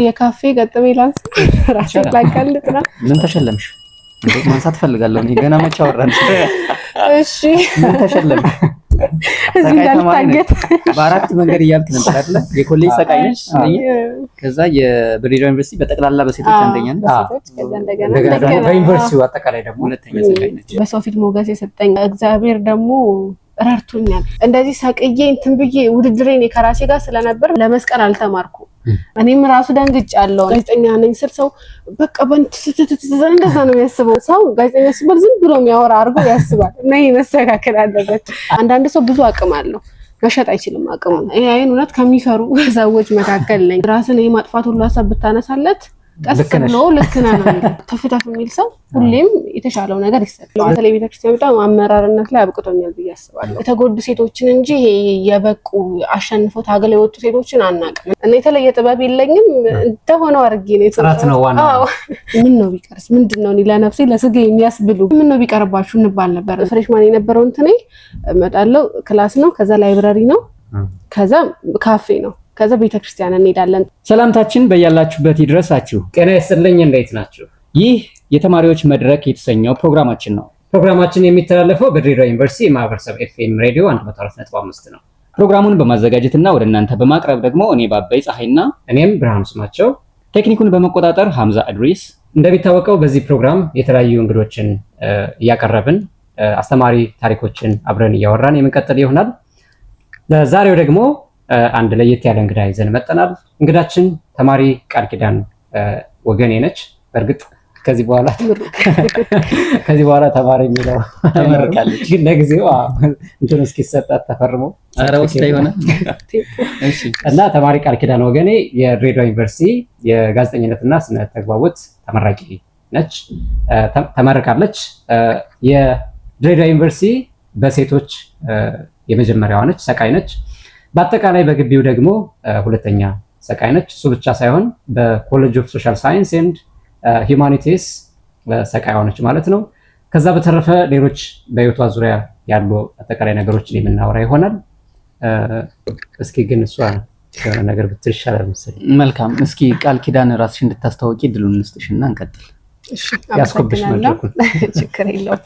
የካፌ ገጠመኝ ላንስ ራሴ ላቀልጥና ምን ተሸለምሽ? እንዴት ማንሳት ፈልጋለሁ እኔ ገና መቼ አወራን? እሺ ምን ተሸለምሽ? እዚህ እንዳልታገት በአራት መንገድ እያልክ ነበር አይደል? የኮሌጅ ሰቃይ ነሽ፣ ከዛ የብሬዳዋ ዩኒቨርሲቲ በጠቅላላ በሴቶች አንደኛ ነሽ፣ ከዛ እንደገና በዩኒቨርሲቲው አጠቃላይ ደግሞ ሁለተኛ ሰቃይ ነች። በሰው ፊት ሞገስ የሰጠኝ እግዚአብሔር ደግሞ ረድቶኛል። እንደዚህ ሰቅዬ እንትን ብዬ ውድድሬን ከራሴ ጋር ስለነበር ለመስቀል አልተማርኩ። እኔም ራሱ ደንግጫለሁ። ጋዜጠኛ ነኝ ስል ሰው በቃ እንደዛ ነው የሚያስበው። ሰው ጋዜጠኛ ሲባል ዝም ብሎ የሚያወራ አድርጎ ያስባል እና ይሄ መስተካከል አለበት። አንዳንድ ሰው ብዙ አቅም አለው መሸጥ አይችልም አቅሙ። ይሄ እውነት ከሚፈሩ ሰዎች መካከል ነኝ። ራስን የማጥፋት ሁሉ ሀሳብ ብታነሳለት ቀስ ብሎ ልክ ነህ ነው የሚለው። ተፍተፍ የሚል ሰው ሁሌም የተሻለው ነገር ይሰጣል። በተለይ ቤተክርስቲያን በጣም አመራርነት ላይ አብቅቶኛል ብዬ አስባለሁ። የተጎዱ ሴቶችን እንጂ የበቁ አሸንፈው ታገለው የወጡ ሴቶችን አናውቅም። እና የተለየ ጥበብ የለኝም እንደሆነው አድርጌ ነው ጥራት ነው ዋናው። ምን ነው ቢቀርስ ምንድነው እኔ ለነፍሴ ለስጋ የሚያስብሉ ምን ነው ቢቀርባችሁ እንባል ነበር። ፍሬሽማን የነበረው እንትኔ እመጣለሁ ክላስ ነው፣ ከዛ ላይብራሪ ነው፣ ከዛ ካፌ ነው፣ ከዛ ቤተክርስቲያን እንሄዳለን። ሰላምታችን በያላችሁበት ይድረሳችሁ። ጤና ይስጥልኝ። እንዴት ናችሁ? ይህ የተማሪዎች መድረክ የተሰኘው ፕሮግራማችን ነው። ፕሮግራማችን የሚተላለፈው በድሬዳዋ ዩኒቨርሲቲ ማህበረሰብ ኤፍኤም ሬዲዮ 104.5 ነው። ፕሮግራሙን በማዘጋጀትና ወደ እናንተ በማቅረብ ደግሞ እኔ ባባይ ፀሐይና እኔም ብርሃኑ ስማቸው፣ ቴክኒኩን በመቆጣጠር ሐምዛ አድሪስ። እንደሚታወቀው በዚህ ፕሮግራም የተለያዩ እንግዶችን እያቀረብን አስተማሪ ታሪኮችን አብረን እያወራን የምንቀጥል ይሆናል። ዛሬው ደግሞ አንድ ለየት ያለ እንግዳ ይዘን መጥተናል። እንግዳችን ተማሪ ቃል ኪዳን ወገኔ ነች። በእርግጥ ከዚህ በኋላ ተማሪ የሚለው ተመርቃለች፣ ግን ለጊዜው እንትን እስኪሰጣት ተፈርሞ ወስዳ ይሆናል። እና ተማሪ ቃል ኪዳን ወገኔ የድሬዳዋ ዩኒቨርሲቲ የጋዜጠኝነትና ስነ ተግባቦት ተመራቂ ነች፣ ተመርቃለች። የድሬዳዋ ዩኒቨርሲቲ በሴቶች የመጀመሪያዋ ነች፣ ሰቃይ ነች። በአጠቃላይ በግቢው ደግሞ ሁለተኛ ሰቃይ ነች። እሱ ብቻ ሳይሆን በኮሌጅ ኦፍ ሶሻል ሳይንስ ኤንድ ሂውማኒቲስ ሰቃይ ሆነች ማለት ነው። ከዛ በተረፈ ሌሎች በህይወቷ ዙሪያ ያሉ አጠቃላይ ነገሮችን የምናወራ ይሆናል። እስኪ ግን እሷ የሆነ ነገር ብትል ይሻላል መሰለኝ። መልካም። እስኪ ቃል ኪዳን ራስሽ እንድታስተዋውቂ እድሉን እንስጥሽና እንቀጥል። ያስቆብሽ መድረኩ። ችግር የለውም።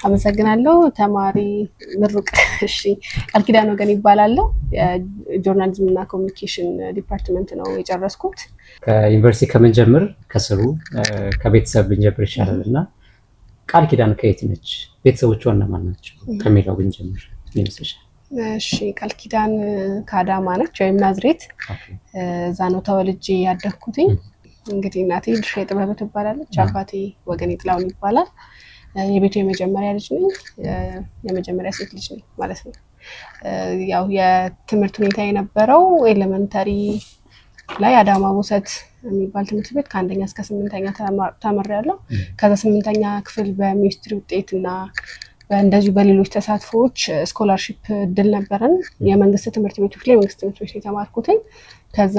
አመሰግናለሁ። ተማሪ ምሩቅ። እሺ፣ ቃል ኪዳን ወገን ይባላለሁ። የጆርናሊዝም እና ኮሚኒኬሽን ዲፓርትመንት ነው የጨረስኩት። ከዩኒቨርሲቲ ከምንጀምር ከስሩ ከቤተሰብ ብንጀምር ይሻላልና ቃል ኪዳን ከየት ነች? ቤተሰቦቿ እነማን ናቸው ከሚለው ብንጀምር ይመስልሻል? እሺ፣ ቃል ኪዳን ከአዳማ ነች ወይም ናዝሬት። እዛ ነው ተወልጄ ያደግኩትኝ። እንግዲህ እናቴ ድርሻ ጥበብ ትባላለች፣ አባቴ ወገኔ ጥላውን ይባላል። የቤቱ የመጀመሪያ ልጅ ነኝ፣ የመጀመሪያ ሴት ልጅ ነኝ ማለት ነው። ያው የትምህርት ሁኔታ የነበረው ኤሌመንተሪ ላይ አዳማ ቦሰት የሚባል ትምህርት ቤት ከአንደኛ እስከ 8ኛ ተምሬያለሁ። ከዛ 8ኛ ክፍል በሚኒስትሪ ውጤትና እንደዚሁ በሌሎች ተሳትፎዎች ስኮላርሺፕ እድል ነበረን። የመንግስት ትምህርት ቤቶች ላይ መንግስት ትምህርት ቤት የተማርኩትኝ። ከዛ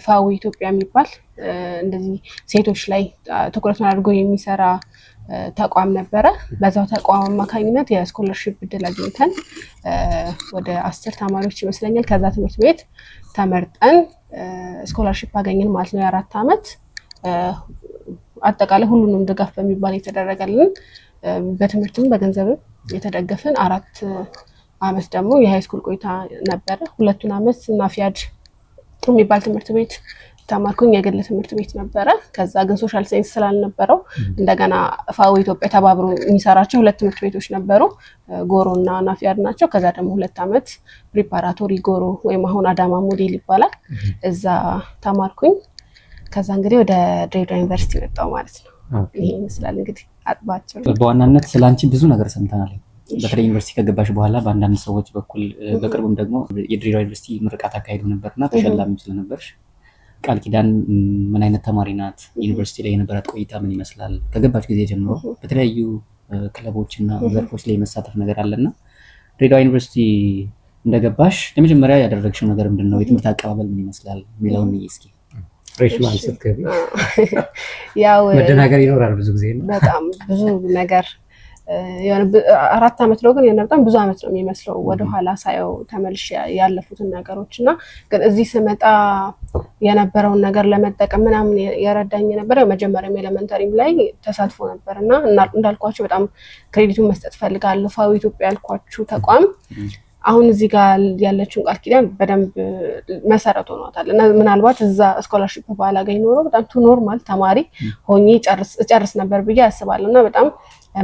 ፋዊ ኢትዮጵያ የሚባል እንደዚህ ሴቶች ላይ ትኩረቱን አድርጎ የሚሰራ ተቋም ነበረ። በዛው ተቋም አማካኝነት የስኮላርሺፕ እድል አግኝተን ወደ 10 ተማሪዎች ይመስለኛል ከዛ ትምህርት ቤት ተመርጠን ስኮላርሺፕ አገኘን ማለት ነው። የ4 ዓመት አጠቃላይ ሁሉንም ድጋፍ በሚባል የተደረገልን በትምህርትም በገንዘብም የተደገፈን 4 ዓመት ደግሞ የሃይስኩል ቆይታ ነበረ። 2ቱን ዓመት ናፊያድ የሚባል ትምህርት ቤት ተማርኩኝ፣ የግል ትምህርት ቤት ነበረ። ከዛ ግን ሶሻል ሳይንስ ስላልነበረው እንደገና ፋዊ ኢትዮጵያ ተባብሮ የሚሰራቸው 2 ትምህርት ቤቶች ነበሩ፣ ጎሮ እና ናፊያድ ናቸው። ከዛ ደግሞ 2 ዓመት ፕሪፓራቶሪ ጎሮ ወይም አሁን አዳማ ሞዴል ይባላል፣ እዛ ተማርኩኝ። ከዛ እንግዲህ ወደ ድሬዳዋ ዩኒቨርሲቲ መጣሁ ማለት ነው። ይሄ ይመስላል እንግዲህ አጥባቸው። በዋናነት ስላንቺ ብዙ ነገር ሰምተናል። በተለይ ዩኒቨርሲቲ ከገባሽ በኋላ በአንዳንድ ሰዎች በኩል በቅርቡም ደግሞ የድሬዳዋ ዩኒቨርሲቲ ምርቃት አካሄዱ ነበርና ተሸላሚ ስለነበርሽ ቃል ኪዳን ምን አይነት ተማሪ ናት? ዩኒቨርሲቲ ላይ የነበራት ቆይታ ምን ይመስላል? ከገባች ጊዜ ጀምሮ በተለያዩ ክለቦችና ዘርፎች ላይ የመሳተፍ ነገር አለና ድሬዳዋ ዩኒቨርሲቲ እንደገባሽ ለመጀመሪያ ያደረግሽው ነገር ምንድነው? የትምህርት አቀባበል ምን ይመስላል የሚለውን እስኪ። ፍሬሽማን ስትገቢ ያው መደናገር ይኖራል ብዙ ጊዜ። በጣም ብዙ ነገር 4 ዓመት ነው ግን በጣም ብዙ ዓመት ነው የሚመስለው ወደኋላ ሳየው ተመልሼ ያለፉትን ነገሮች እና ግን እዚህ ስመጣ የነበረውን ነገር ለመጠቀም ምናምን የረዳኝ የነበረው መጀመሪያም ኤሌመንተሪም ላይ ተሳትፎ ነበር እና እንዳልኳችሁ በጣም ክሬዲቱን መስጠት ፈልጋለሁ። ፋዊ ኢትዮጵያ ያልኳችሁ ተቋም አሁን እዚህ ጋር ያለችውን ቃል ኪዳን በደንብ መሰረት ሆኗታል እና ምናልባት እዛ ስኮላርሺፕ ባላገኝ ኖሮ በጣም ኖርማል ተማሪ ሆኜ ጨርስ ነበር ብዬ አስባለሁ እና በጣም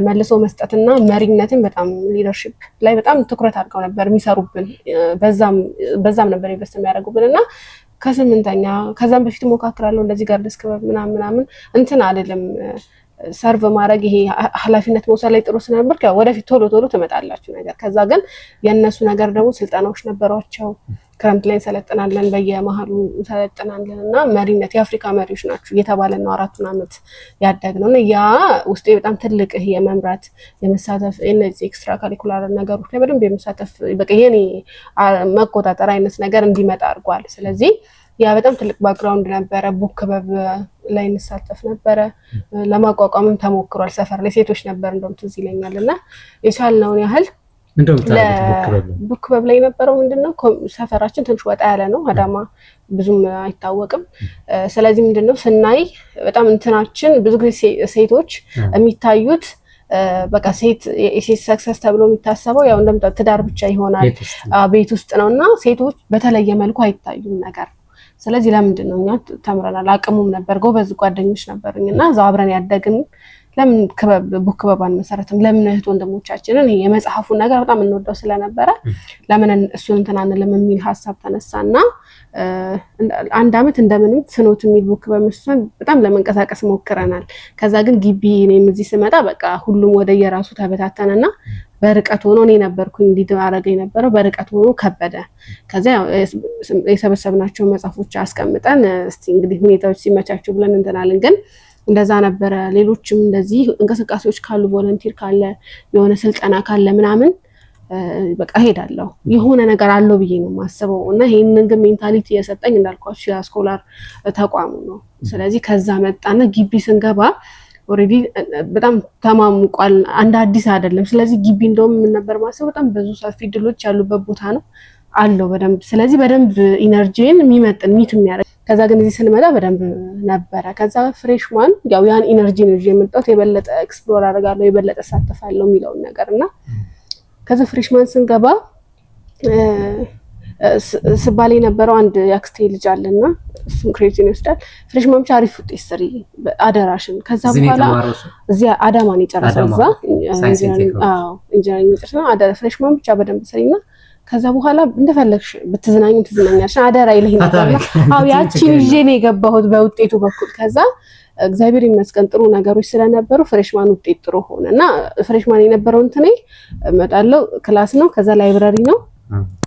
መልሶ መስጠትና መሪነትን በጣም ሊደርሺፕ ላይ በጣም ትኩረት አድርገው ነበር የሚሰሩብን። በዛም ነበር ኢንቨስት የሚያደርጉብን እና ከስምንተኛ ከዛም በፊት ሞካክራለሁ እንደዚህ ጋር ደስክበብ ምናምን እንትን አይደለም ሰርቭ ማድረግ ይሄ ኃላፊነት መውሰድ ላይ ጥሩ ስለነበር ወደፊት ቶሎ ትመጣላችሁ ነገር። ከዛ ግን የእነሱ ነገር ደግሞ ስልጠናዎች ነበሯቸው። ክረምት ላይ እንሰለጥናለን፣ በየመሀሉ እንሰለጥናለን እና መሪነት የአፍሪካ መሪዎች ናችሁ እየተባለ ነው 4 ዓመት ያደግነው እና ያ ውስጤ በጣም ትልቅ ይሄ የመምራት የመሳተፍ እነዚህ ኤክስትራ ካሪኩላር ነገሮች ላይ በደንብ የመሳተፍ በቃ የኔ መቆጣጠር አይነት ነገር እንዲመጣ አድርጓል። ስለዚህ ያ በጣም ትልቅ ባክግራውንድ ነበረ። ቡክ ክበብ ላይ እንሳተፍ ነበረ። ለማቋቋምም ተሞክሯል። ሰፈር ላይ ሴቶች ነበር እንደውም ትዝ ይለኛል እና የቻልነውን ያህል ቡክ ክበብ ላይ የነበረው ምንድነው ሰፈራችን ትንሽ ወጣ ያለ ነው። አዳማ ብዙም አይታወቅም። ስለዚህ ምንድነው ስናይ በጣም እንትናችን ብዙ ጊዜ ሴቶች የሚታዩት በቃ ሴት ሰክሰስ ተብሎ የሚታሰበው ያው እንደምታውቁት ትዳር ብቻ ይሆናል ቤት ውስጥ ነውና ሴቶች በተለየ መልኩ አይታዩም ነገር። ስለዚህ ለምንድን ነው እኛ ተምረናል፣ አቅሙም ነበር፣ ጎበዝ ጓደኞች ነበርኝና እዛው አብረን ያደግን ለምን ቡክ ክበብ አንመሰረትም? ለምን እህት ወንድሞቻችንን የመጽሐፉን ነገር በጣም እንወደው ስለነበረ ለምን እሱን እንትን አንልም የሚል ሀሳብ ተነሳና 1 ዓመት እንደምንም ፍኖት የሚል ቡክ ክበብ መስርተን በጣም ለመንቀሳቀስ ሞክረናል። ከዛ ግን ግቢ እኔም እዚህ ስመጣ በቃ ሁሉም ወደ የራሱ ተበታተነና በርቀት ሆኖ እኔ ነበርኩኝ እንዲህ አረገ የነበረው በርቀት ሆኖ ከበደ። ከዛ የሰበሰብናቸው መጽሐፎች አስቀምጠን እስቲ እንግዲህ ሁኔታዎች ሲመቻቹ ብለን እንትናለን። ግን እንደዛ ነበረ። ሌሎችም እንደዚህ እንቅስቃሴዎች ካሉ ቮለንቲር ካለ የሆነ ስልጠና ካለ ምናምን በቃ ሄዳለሁ የሆነ ነገር አለው ብዬ ነው የማስበው እና ይሄንን ግን ሜንታሊቲ የሰጠኝ እንዳልኳችሁ የስኮላር ተቋሙ ነው። ስለዚህ ከዛ መጣና ግቢ ስንገባ ኦሬዲ በጣም ተማሙቋል። አንድ አዲስ አይደለም። ስለዚህ ግቢ እንደውም ምን ነበር ማሰብ በጣም ብዙ ሰፊ ድሎች ያሉበት ቦታ ነው አለው በደንብ። ስለዚህ በደንብ ኢነርጂን የሚመጥን ሚት የሚያደርግ ከዛ ግን እዚህ ስንመጣ በደንብ ነበረ። ከዛ ፍሬሽማን ያው ያን ኢነርጂ የመጣሁት የበለጠ ኤክስፕሎር አደርጋለሁ የበለጠ ሳተፋለሁ የሚለውን ነገርና ከዛ ፍሬሽማን ስንገባ ስባል የነበረው አንድ ያክስቴ ልጅ አለና እሱም ክሬዲት ይወስዳል። ፍሬሽማን ብቻ አሪፍ ውጤት ስሪ አደራሽን። ከዛ በኋላ እዚያ አዳማን የጨረሰው እዛ ኢንጂነሪንግ ጨረሰው አደራ ፍሬሽማን ብቻ በደንብ ስሪና ከዛ በኋላ እንደፈለግሽ ብትዝናኙ ትዝናኛለሽ አደራ ይለኝ ነበርና አው ያቺን ይዤ ነው የገባሁት በውጤቱ በኩል። ከዛ እግዚአብሔር ይመስገን ጥሩ ነገሮች ስለነበሩ ፍሬሽማን ውጤት ጥሩ ሆነና ፍሬሽማን የነበረው እንትኔ እመጣለሁ ክላስ ነው፣ ከዛ ላይብረሪ ነው፣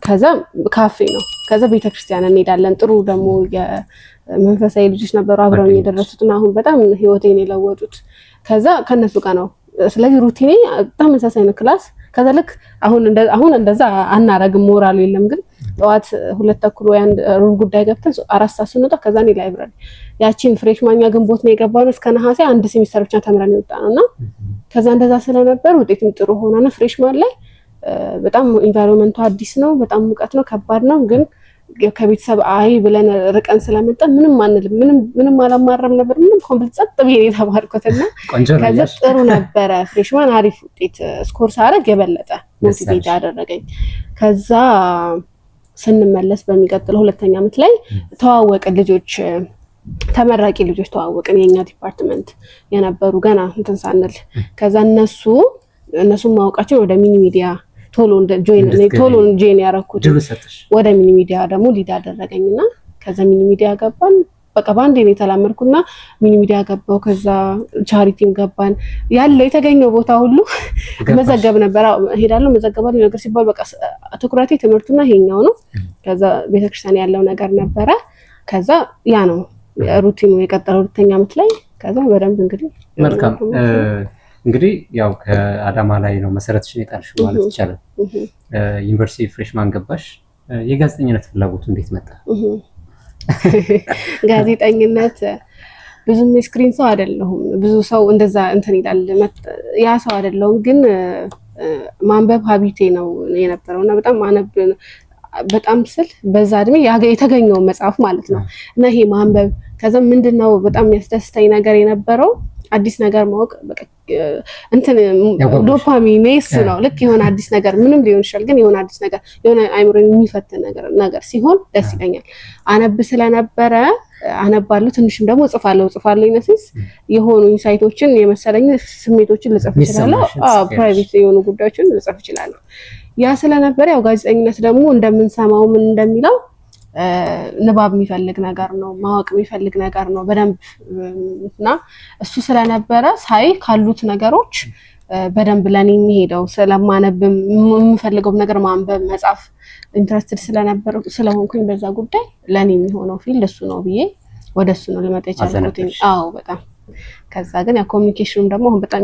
ከዛ ካፌ ነው፣ ከዛ ቤተክርስቲያን እንሄዳለን። ጥሩ ደግሞ የመንፈሳዊ ልጆች ነበሩ አብረውኝ የደረሱትና አሁን በጣም ህይወቴን የለወጡት ከዛ ከነሱ ጋር ነው። ስለዚህ ሩቲኔ ተመሳሳይ ነው ክላስ። ከዛ ልክ አሁን እንደዛ አናረግም ሞራል የለም ግን ጠዋት 2:30 ወይ 1 ጉዳይ ገብተን 4 ሰዓት ስንወጣ ከዛ እኔ ላይብረሪ ያቺን ፍሬሽማኛ ግንቦት ነው የገባነው እስከ ነሐሴ 1 ሴሚስተር ብቻ ተምረን የወጣነውና ከዛ እንደዛ ስለነበር ውጤትም ጥሩ ሆነና ፍሬሽማን ላይ በጣም ኢንቫይሮንመንቱ አዲስ ነው፣ በጣም ሙቀት ነው፣ ከባድ ነው። ግን ከቤተሰብ አይ ብለን ርቀን ስለመጣን ምንም አንልም፣ ምንም አላማረም ነበር። ምንም ኮምፕሊት ጸጥ ብዬ የተማርኩትና ከዛ ጥሩ ነበረ። ፍሬሽማን አሪፍ ውጤት ስኮር ሳደርግ የበለጠ ሞቲቬት አደረገኝ። ከዛ ስንመለስ በሚቀጥለው 2ኛ ዓመት ላይ ተዋወቅን ልጆች ተመራቂ ልጆች ተዋወቅን የኛ ዲፓርትመንት የነበሩ ገና እንትን ሳንል ከዛ እነሱ ማወቃቸው ወደ ሚኒ ሚዲያ ቶሎ ጆይን ያረኩት ወደ ሚኒ ሚዲያ ደግሞ ሊድ አደረገኝና ከዛ ሚኒ ሚዲያ ገባን። በቃ ባንዴ ነው የተላመድኩና ሚኒ ሚዲያ ገባው። ከዛ ቻሪቲም ገባን። ያለው የተገኘው ቦታ ሁሉ መዘገብ ነበር። ሄዳለሁ መዘገባለሁ ነገር ሲባል በቃ ትኩረቴ ትምህርቱና ይሄኛው ነው። ከዛ ቤተክርስቲያን ያለው ነገር ነበረ። ከዛ ያ ነው ሩቲኑ የቀጠለው 2ኛ ዓመት ላይ። ከዛ በደንብ መልካም እንግዲህ ያው ከአዳማ ላይ ነው መሰረትሽን የጣልሽው ማለት ይቻላል። ዩኒቨርሲቲ ፍሬሽማን ገባሽ። የጋዜጠኝነት ፍላጎቱ እንዴት መጣ? ጋዜጠኝነት ብዙም የስክሪን ሰው አይደለሁም። ብዙ ሰው እንደዛ እንትን ይላል። ያ ሰው አይደለሁም፣ ግን ማንበብ ሀቢቴ ነው የነበረውና በጣም ማነብ በጣም ስል በዛ እድሜ የተገኘው መጽሐፍ ማለት ነው። እና ይሄ ማንበብ ከዛ ምንድነው በጣም የሚያስደስተኝ ነገር የነበረው አዲስ ነገር ማወቅ በቃ እንትን ዶፓሚን እሱ ነው። ልክ የሆነ አዲስ ነገር ምንም ሊሆን ይችላል፣ ግን የሆነ አዲስ ነገር የሆነ አይምሮን የሚፈትን ነገር ሲሆን ደስ ይለኛል። አነብ ስለነበረ አነባለሁ፣ ትንሽም ደግሞ እጽፋለሁ ይመስልስ የሆኑ ኢንሳይቶችን የመሰለኝ ስሜቶችን ልጽፍ እችላለሁ። ፕራይቬት የሆኑ ጉዳዮችን ልጽፍ እችላለሁ። ያ ስለነበረ ያው ጋዜጠኝነት ደግሞ እንደምንሰማው ምን እንደሚለው ንባብ የሚፈልግ ነገር ነው፣ ማወቅ የሚፈልግ ነገር ነው በደንብ እና እሱ ስለነበረ ሳይ ካሉት ነገሮች በደንብ ለኔ የሚሄደው ስለማነብ የምፈልገው ነገር ማንበብ መጻፍ ኢንትረስትድ ስለሆንኩኝ በዛ ጉዳይ ለኔ የሚሆነው ፊልድ እሱ ነው ብዬ ወደሱ ነው ልመጣ የቻልኩት። አዎ በጣም ከዛ ግን ያ ኮሚኒኬሽኑም ደግሞ አሁን በጣም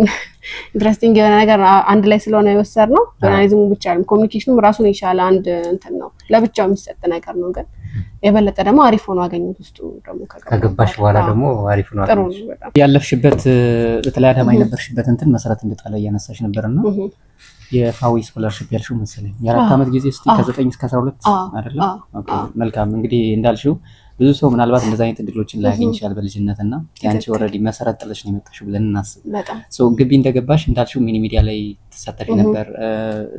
ኢንትረስቲንግ የሆነ ነገር አንድ ላይ ስለሆነ የወሰድነው ጆርናሊዝሙ ብቻ አይደለም፣ ኮሚኒኬሽኑም ራሱን የቻለ አንድ እንትን ነው፣ ለብቻው የሚሰጥ ነገር ነው። ግን የበለጠ ደግሞ አሪፍ ሆኖ አገኘሁት። ውስጡ ደግሞ ከገባሽ በኋላ ደግሞ አሪፍ ሆኖ አገኘሁት። ያለፍሽበት በተለይ አዳማ የነበርሽበት እንትን መሰረት እንደጣለ እያነሳሽ ነበርና የፋዊ ስኮላርሺፕ ያልሽው መሰለኝ የ4 ዓመት ጊዜ እስቲ ከ9 እስከ 12 አይደለም? ኦኬ መልካም። እንግዲህ እንዳልሽው ብዙ ሰው ምናልባት እንደዛ አይነት እድሎችን ላያገኝ ይችላል በልጅነትና ያንቺ ኦልሬዲ መሰረት ጥለሽ ነው የመጣሽው ብለን እናስብ። ግቢ እንደገባሽ እንዳልሽው ሚኒ ሚዲያ ላይ ተሳተፊ ነበር፣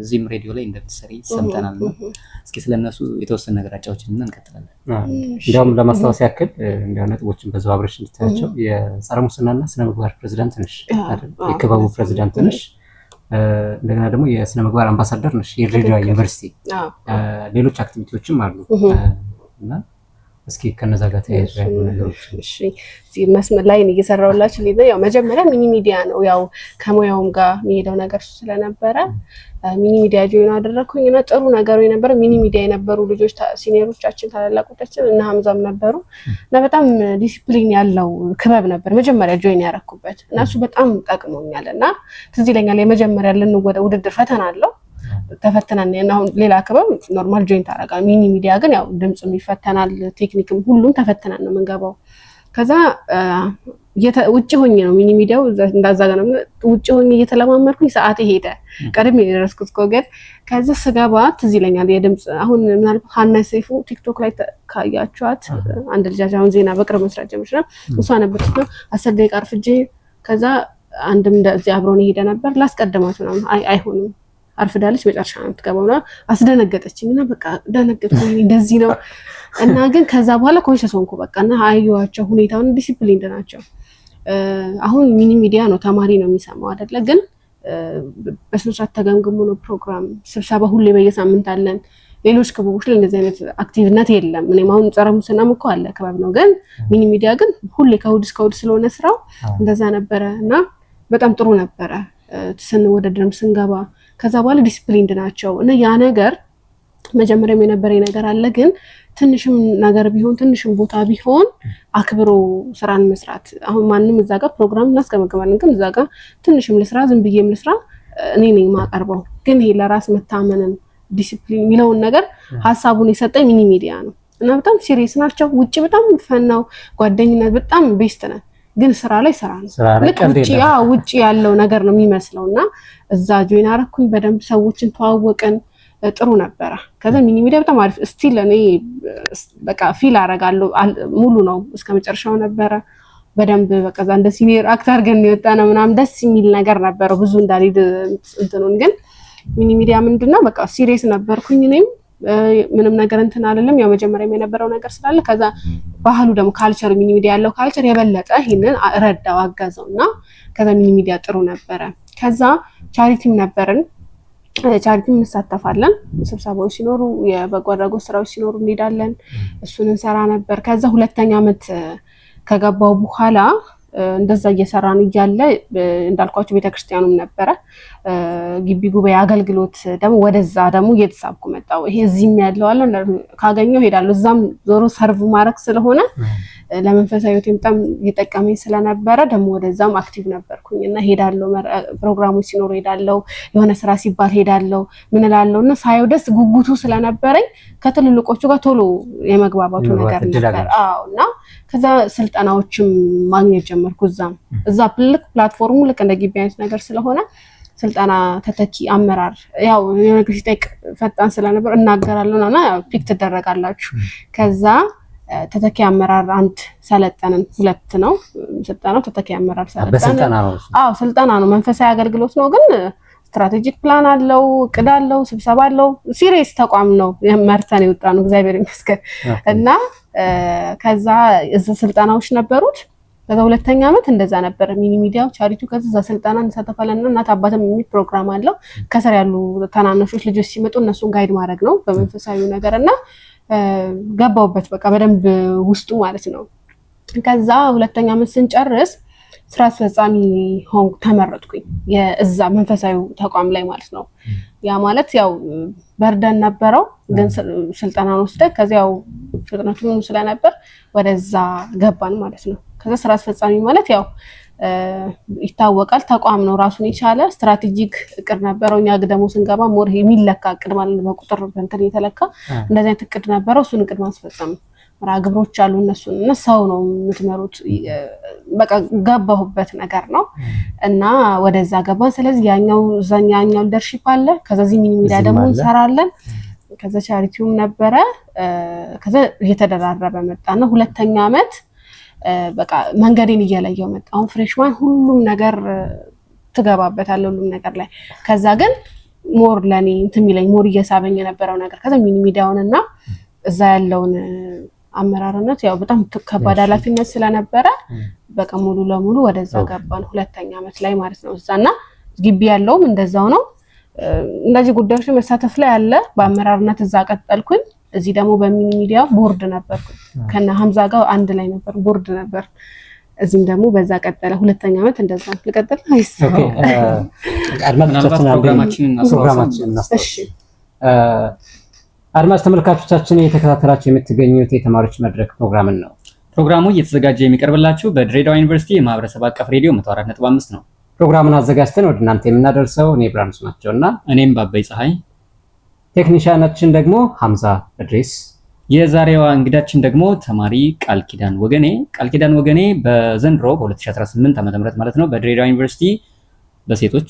እዚህም ሬዲዮ ላይ እንደምትሰሪ ሰምተናል። እስኪ ስለነሱ የተወሰነ ነገር አጫውችንና እንቀጥላለን። እንዲያውም ለማስታወስ ያክል እንዲያው ነጥቦችን በዛው አብረሽ እንድታያቸው የጸረ ሙስናና ስነ ምግባር ፕሬዚዳንት ነሽ አይደል? የክበቡ ፕሬዚዳንት ነሽ። እንደገና ደግሞ የስነ ምግባር አምባሳደር ነሽ የድሬዳዋ ዩኒቨርሲቲ። ሌሎች አክቲቪቲዎችም አሉ እና እስኪ ከነዛ ጋር ተያይዞ ያሉ ነገሮች። እሺ እዚህ መስመር ላይ እየሰራሁላችሁ ያው መጀመሪያ ሚኒ ሚዲያ ነው ያው ከሙያውም ጋር የሚሄደው ነገር ስለነበረ ሚኒ ሚዲያ ጆይን አደረኩኝ እና ጥሩ ነገሩ የነበረ ሚኒ ሚዲያ የነበሩ ልጆች ሲኒየሮቻችን ታላላቆቻችን እና ሀምዛም ነበሩ እና በጣም ዲሲፕሊን ያለው ክበብ ነበር መጀመሪያ ጆይን ያረኩበት እና እሱ በጣም ጠቅሞኛል። እና ትዝ ይለኛል የመጀመሪያ ውድድር ፈተና አለው ተፈተናን እና አሁን ሌላ ክበብ ኖርማል ጆይን ታረጋለህ። ሚኒ ሚዲያ ግን ያው ድምጽም ይፈተናል፣ ቴክኒክም ሁሉም ተፈተናን ነው የምንገባው። ከዛ ውጭ ሆኜ ነው ሚኒ ሚዲያው እንዳዛ ጋር ነው ውጭ ሆኜ እየተለማመድኩኝ ሰዓት ሄደ። ቀደም የደረስኩት ኮገት ከዛ ስገባ ትዝ ይለኛል የድምጽ አሁን ምናልባት ሀና ሰይፉ ቲክቶክ ላይ ካያችኋት አንድ ልጅ አሁን ዜና በቅርብ መስራት ጀምራ እሷ ነበረች ነው 10 ደቂቃ አርፍጄ ከዛ አንድም እንደዚህ አብሮን ሄደ ነበር ላስቀድማት ነው አይሆንም አርፍዳለች መጨረሻ ነው የምትገባውና አስደነገጠችኝና በቃ ደነገጥኩኝ እንደዚህ ነው። እና ግን ከዛ በኋላ ኮንሸስ ሆንኩ በቃና አየኋቸው ሁኔታውን ዲሲፕሊን ናቸው። አሁን ሚኒ ሚዲያ ነው ተማሪ ነው የሚሰማው አይደለ? ግን በስነ ስርዓት ተገምግሞ ነው ፕሮግራም ስብሰባ ሁሌ በየሳምንት አለን። ሌሎች ክበቦች ላይ እንደዚህ አይነት አክቲቭነት የለም። እኔም አሁን ጸረ ሙስናም እኮ አለ ክበብ ነው፣ ግን ሚኒ ሚዲያ ግን ሁሌ ከእሑድ እስከ እሑድ ስለሆነ ስራው እንደዛ ነበረ እና በጣም ጥሩ ነበረ ስንወዳደርም ስንገባ። ከዛ በኋላ ዲሲፕሊንድ ናቸው እና ያ ነገር መጀመሪያም የነበረ ነገር አለ። ግን ትንሽም ነገር ቢሆን ትንሽም ቦታ ቢሆን አክብሮ ስራን መስራት። አሁን ማንም እዛ ጋር ፕሮግራም እናስገመግማለን፣ ግን እዛ ጋር ትንሽም ልስራ ዝም ብዬም ልስራ እኔ ነኝ የማቀርበው። ግን ይሄ ለራስ መታመንን ዲሲፕሊን የሚለውን ነገር ሀሳቡን የሰጠኝ ሚኒ ሚዲያ ነው እና በጣም ሲሪየስ ናቸው። ውጭ በጣም ፈናው ጓደኝነት በጣም ቤስት ነን፣ ግን ስራ ላይ ስራ ነው። ልክ ውጭ ያለው ነገር ነው የሚመስለው እና እዛ ጆይን አረኩኝ። በደንብ ሰዎችን ተዋወቅን፣ ጥሩ ነበረ። ከዛ ሚኒ ሚዲያ በጣም አሪፍ ስቲል እኔ በቃ ፊል አረጋለሁ ሙሉ ነው እስከ መጨረሻው ነበረ። በደንብ በቃ እንደ ሲኒየር አክተር ግን የወጣ ነው ምናምን ደስ የሚል ነገር ነበረው። ብዙ እንዳልሄድ እንትኑን ግን ሚኒ ሚዲያ ምንድነው በቃ ሲሪየስ ነበርኩኝ እኔም ምንም ነገር እንትን አይደለም። ያው መጀመሪያም የነበረው ነገር ስላለ ከዛ ባህሉ ደግሞ ካልቸር ሚኒ ሚዲያ ያለው ካልቸር የበለጠ ይሄንን ረዳው አጋዘውና ከዛ ሚኒ ሚዲያ ጥሩ ነበረ። ከዛ ቻሪቲም ነበርን፣ ቻሪቲም እንሳተፋለን። ስብሰባዎች ሲኖሩ የበጎ አድራጎት ስራዎች ሲኖሩ እንሄዳለን፣ እሱን እንሰራ ነበር። ከዛ 2ኛ ዓመት ከገባው በኋላ እንደዛ እየሰራን እያለ እንዳልኳችሁ ቤተክርስቲያኑም ነበረ ግቢ ጉባኤ አገልግሎት ደግሞ ወደዛ ደግሞ እየተሳብኩ መጣሁ። ይሄ እዚህም ያለው አለ ካገኘው ሄዳለሁ። እዛም ዞሮ ሰርቭ ማድረግ ስለሆነ ለመንፈሳዊ ህይወቴ በጣም እየጠቀመኝ ስለነበረ ደግሞ ወደዛም አክቲቭ ነበርኩኝ እና ሄዳለሁ። ፕሮግራሞች ሲኖሩ ሄዳለሁ፣ የሆነ ስራ ሲባል ሄዳለሁ። ምን እላለሁ እና ሳየው ደስ ጉጉቱ ስለነበረኝ ከትልልቆቹ ጋር ቶሎ የመግባባቱ ነገር ነበር። አዎ እና ከዛ ስልጠናዎችም ማግኘት ጀመርኩ። እዛ ልክ ፕላትፎርሙ ልክ እንደ ግቢ አይነት ነገር ስለሆነ ስልጠና ተተኪ አመራር ያው የሆነ ነገር ሲጠይቅ ፈጣን ስለነበር እናገራለሁ እና ፒክ ትደረጋላችሁ። ከዛ ተተኪ አመራር አንድ ሰለጠንን። 2 ነው ስልጠናው። ተተኪ አመራር ሰለጠንን። ስልጠና ነው፣ መንፈሳዊ አገልግሎት ነው ግን ስትራቴጂክ ፕላን አለው፣ እቅድ አለው፣ ስብሰባ አለው። ሲሪየስ ተቋም ነው መርተን የወጣ ነው እግዚአብሔር ይመስገን። እና ከዛ እዛ ስልጠናዎች ነበሩት። ከዛ 2ኛ ዓመት እንደዛ ነበር ሚኒ ሚዲያው ቻሪቲው። ከዛ ስልጠና እንሳተፋለን። እናት አባትም የሚል ፕሮግራም አለው። ከስር ያሉ ተናናሾች ልጆች ሲመጡ እነሱን ጋይድ ማድረግ ነው በመንፈሳዊ ነገር እና ገባውበት በቃ በደንብ ውስጡ ማለት ነው። ከዛ 2ኛ ዓመት ስንጨርስ ስራ አስፈጻሚ ሆንኩ፣ ተመረጥኩኝ የእዛ መንፈሳዊ ተቋም ላይ ማለት ነው። ያ ማለት ያው በርደን ነበረው ግን ስልጠናውን ወስደን ከዛ ያው ፍጥነቱ ስለነበር ወደዛ ገባን ማለት ነው። ከዛ ስራ አስፈጻሚ ማለት ያው ይታወቃል ተቋም ነው ራሱን የቻለ ስትራቴጂክ እቅድ ነበረው። እኛ ደግሞ ስንገባ ሞር የሚለካ እቅድ ማለት ነው በቁጥር እንትን የተለካ እንደዚህ አይነት እቅድ ነበረው። እሱን እቅድ ማስፈጸም መርሃ ግብሮች አሉ። እነሱን እና ሰው ነው የምትመሩት። በቃ ገባሁበት ነገር ነው እና ወደዛ ገባን። ስለዚህ ያኛው ሊደርሺፕ አለ። ከዛዚህ ሚኒ ሚዲያ ደግሞ እንሰራለን። ከዛ ቻሪቲውም ነበረ። ከዛ እየተደራረበ መጣና 2ኛ ዓመት በቃ መንገዴን እየለየው መጣ። አሁን ፍሬሽማን ሁሉም ነገር ትገባበታለህ ሁሉም ነገር ላይ። ከዛ ግን ሞር ለኔ እንትን የሚለኝ ሞር እየሳበኝ የነበረው ነገር ከዛ ሚኒ ሚዲያውንና እዛ ያለውን አመራርነት ያው በጣም ከባድ ኃላፊነት ስለነበረ በቃ ሙሉ ለሙሉ ወደዛ ገባን 2ኛ ዓመት ላይ ማለት ነው። እዛና ግቢ ያለውም እንደዛው ነው። እንደዚህ ጉዳዮች መሳተፍ ላይ አለ። በአመራርነት እዛ ቀጠልኩኝ። እዚህ ደግሞ በሚኒ ሚዲያ ቦርድ ነበርኩ። ከነ ሀምዛ ጋር አንድ ላይ ነበር ቦርድ ነበር። እዚህም ደግሞ በዛ ቀጠለ 2ኛ ዓመት እንደዛ ልቀጥል አይስ አድማጭ ተመልካቾቻችን የተከታተላችሁ የምትገኙት የተማሪዎች መድረክ ፕሮግራምን ነው። ፕሮግራሙ እየተዘጋጀ የሚቀርብላችሁ በድሬዳዋ ዩኒቨርሲቲ የማህበረሰብ አቀፍ ሬዲዮ 104.5 ነው። ፕሮግራሙን አዘጋጅተን ወደ እናንተ የምናደርሰው እኔ ብርሃኑ ናቸውና እኔም ባባይ ፀሐይ፣ ቴክኒሻናችን ደግሞ ሀምዛ እድሪስ። የዛሬዋ እንግዳችን ደግሞ ተማሪ ቃል ኪዳን ወገኔ። ቃል ኪዳን ወገኔ በዘንድሮ በ2018 ዓ.ም ማለት ነው በድሬዳዋ ዩኒቨርሲቲ በሴቶች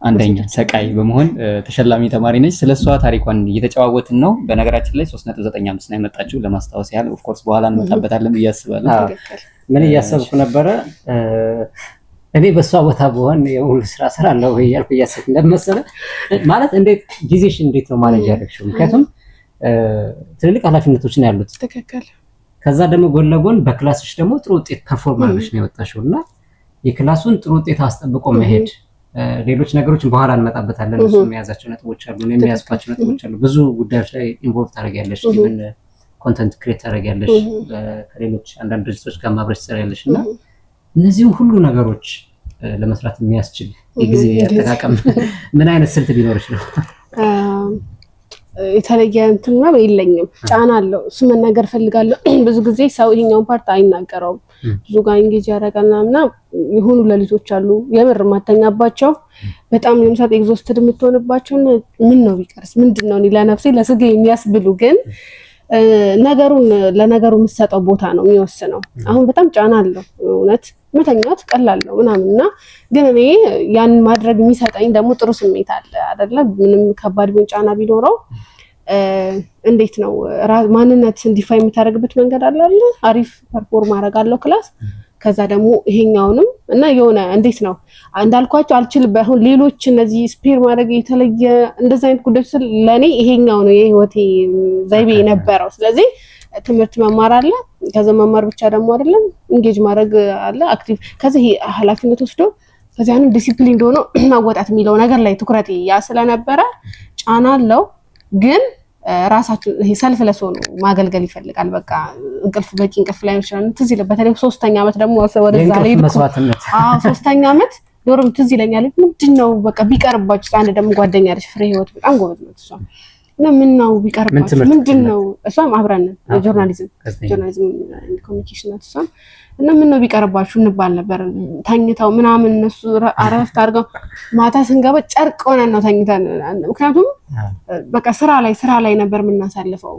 አንደኛ ሰቃይ በመሆን ተሸላሚ ተማሪ ነች። ስለሷ ታሪኳን እየተጨዋወትን ነው። በነገራችን ላይ 3.95 ነው የመጣችው ለማስታወስ ያህል። ኦፍ ኮርስ በኋላ እንመጣበታለን እያስባለሁ። ምን እያሰብኩ ነበረ እኔ በሷ ቦታ በሆን የሁሉ ስራ ሰራለሁ እያልኩ እያሰብኩ እንደመሰለ ማለት እንዴት ጊዜሽ እንዴት ነው ማኔጅ ያደርግሽው? ምክንያቱም ትልልቅ ኃላፊነቶች ነው ያሉት። ትክክል። ከዛ ደግሞ ጎን ለጎን በክላስሽ ደግሞ ጥሩ ውጤት ፐርፎርም አድርገሽ ነው የወጣሽውና የክላሱን ጥሩ ውጤት አስጠብቆ መሄድ ሌሎች ነገሮችን በኋላ እንመጣበታለን። እሱ የሚያዛቸው ነጥቦች አሉ፣ የሚያስፋቸው ነጥቦች አሉ። ብዙ ጉዳዮች ላይ ኢንቮልቭ ታደርጊያለሽ፣ ኢቭን ኮንተንት ክሬት ታደርጊያለሽ፣ ከሌሎች አንዳንድ ድርጅቶች ጋር ማብረሽ ትሰሪያለሽ እና እነዚህም ሁሉ ነገሮች ለመስራት የሚያስችል የጊዜ አጠቃቀም ምን አይነት ስልት ቢኖርሽ ነው? የተለየ እንትን ነው የለኝም። ጫና አለው እሱ መናገር ፈልጋለሁ። ብዙ ጊዜ ሰው ይሄኛውን ፓርት አይናገረውም። ብዙ ጋር እንጌጅ ያደርጋልና የሆኑ ለሊቶች አሉ የምር ማተኛባቸው በጣም የምሳት ኤግዞስትድ የምትሆንባቸው ምን ነው ቢቀርስ ምንድነው እኔ ለነፍሴ ለስጋ የሚያስብሉ ግን ነገሩን ለነገሩ የምትሰጠው ቦታ ነው የሚወስነው። አሁን በጣም ጫና አለው እውነት መተኛት ቀላል ነው ምናምንና ግን እኔ ያን ማድረግ የሚሰጠኝ ደግሞ ጥሩ ስሜት አለ አይደለ? ምንም ከባድ ቢሆን ጫና ቢኖረው እንዴት ነው ማንነት እንዲፋይ የምታደርግበት መንገድ አለ አይደል? አሪፍ ፐርፎርም አደርጋለሁ ክላስ ከዛ ደግሞ ይሄኛውንም እና የሆነ እንዴት ነው እንዳልኳቸው አልችልም። አሁን ሌሎች እነዚህ ስፔር ማድረግ የተለየ እንደዚህ አይነት ጉዳዮች ለኔ ይሄኛው ነው የህይወቴ ዘይቤ የነበረው። ስለዚህ ትምህርት መማር አለ። ከዛ መማር ብቻ ደግሞ አይደለም ኢንጌጅ ማድረግ አለ አክቲቭ። ከዛ ይሄ ኃላፊነት ወስዶ ከዛንም ዲሲፕሊን እንደሆነ ማወጣት የሚለው ነገር ላይ ትኩረት ያ ስለነበረ ጫና አለው። ግን ራሳችሁ ይሄ ሰልፍ ለሰው ነው ማገልገል ይፈልጋል። በቃ እንቅልፍ በቂ እንቅልፍ ላይ ነው ትዝ ይለኝ። በተለይ 3ኛ ዓመት ደግሞ ወደ ዛሬ መስዋዕትነት 3ኛ ዓመት ዶርም ትዝ ይለኛል። ምንድነው በቃ ቢቀርባችሁ አንድ ደግሞ ጓደኛ አለች ፍሬ ህይወት በጣም ጎበዝ ነው እሷ እና ምን ነው ቢቀርባችሁ ምንድነው እሷም አብረን ጆርናሊዝም ኮሚኒኬሽን ነው እሷም እና ምን ነው ቢቀርባችሁ እንባል ነበር። ተኝተው ምናምን እነሱ አረፍት አድርገው ማታ ስንገባ ጨርቅ ሆነን ነው ተኝተን። ምክንያቱም በቃ ስራ ላይ ነበር የምናሳልፈው።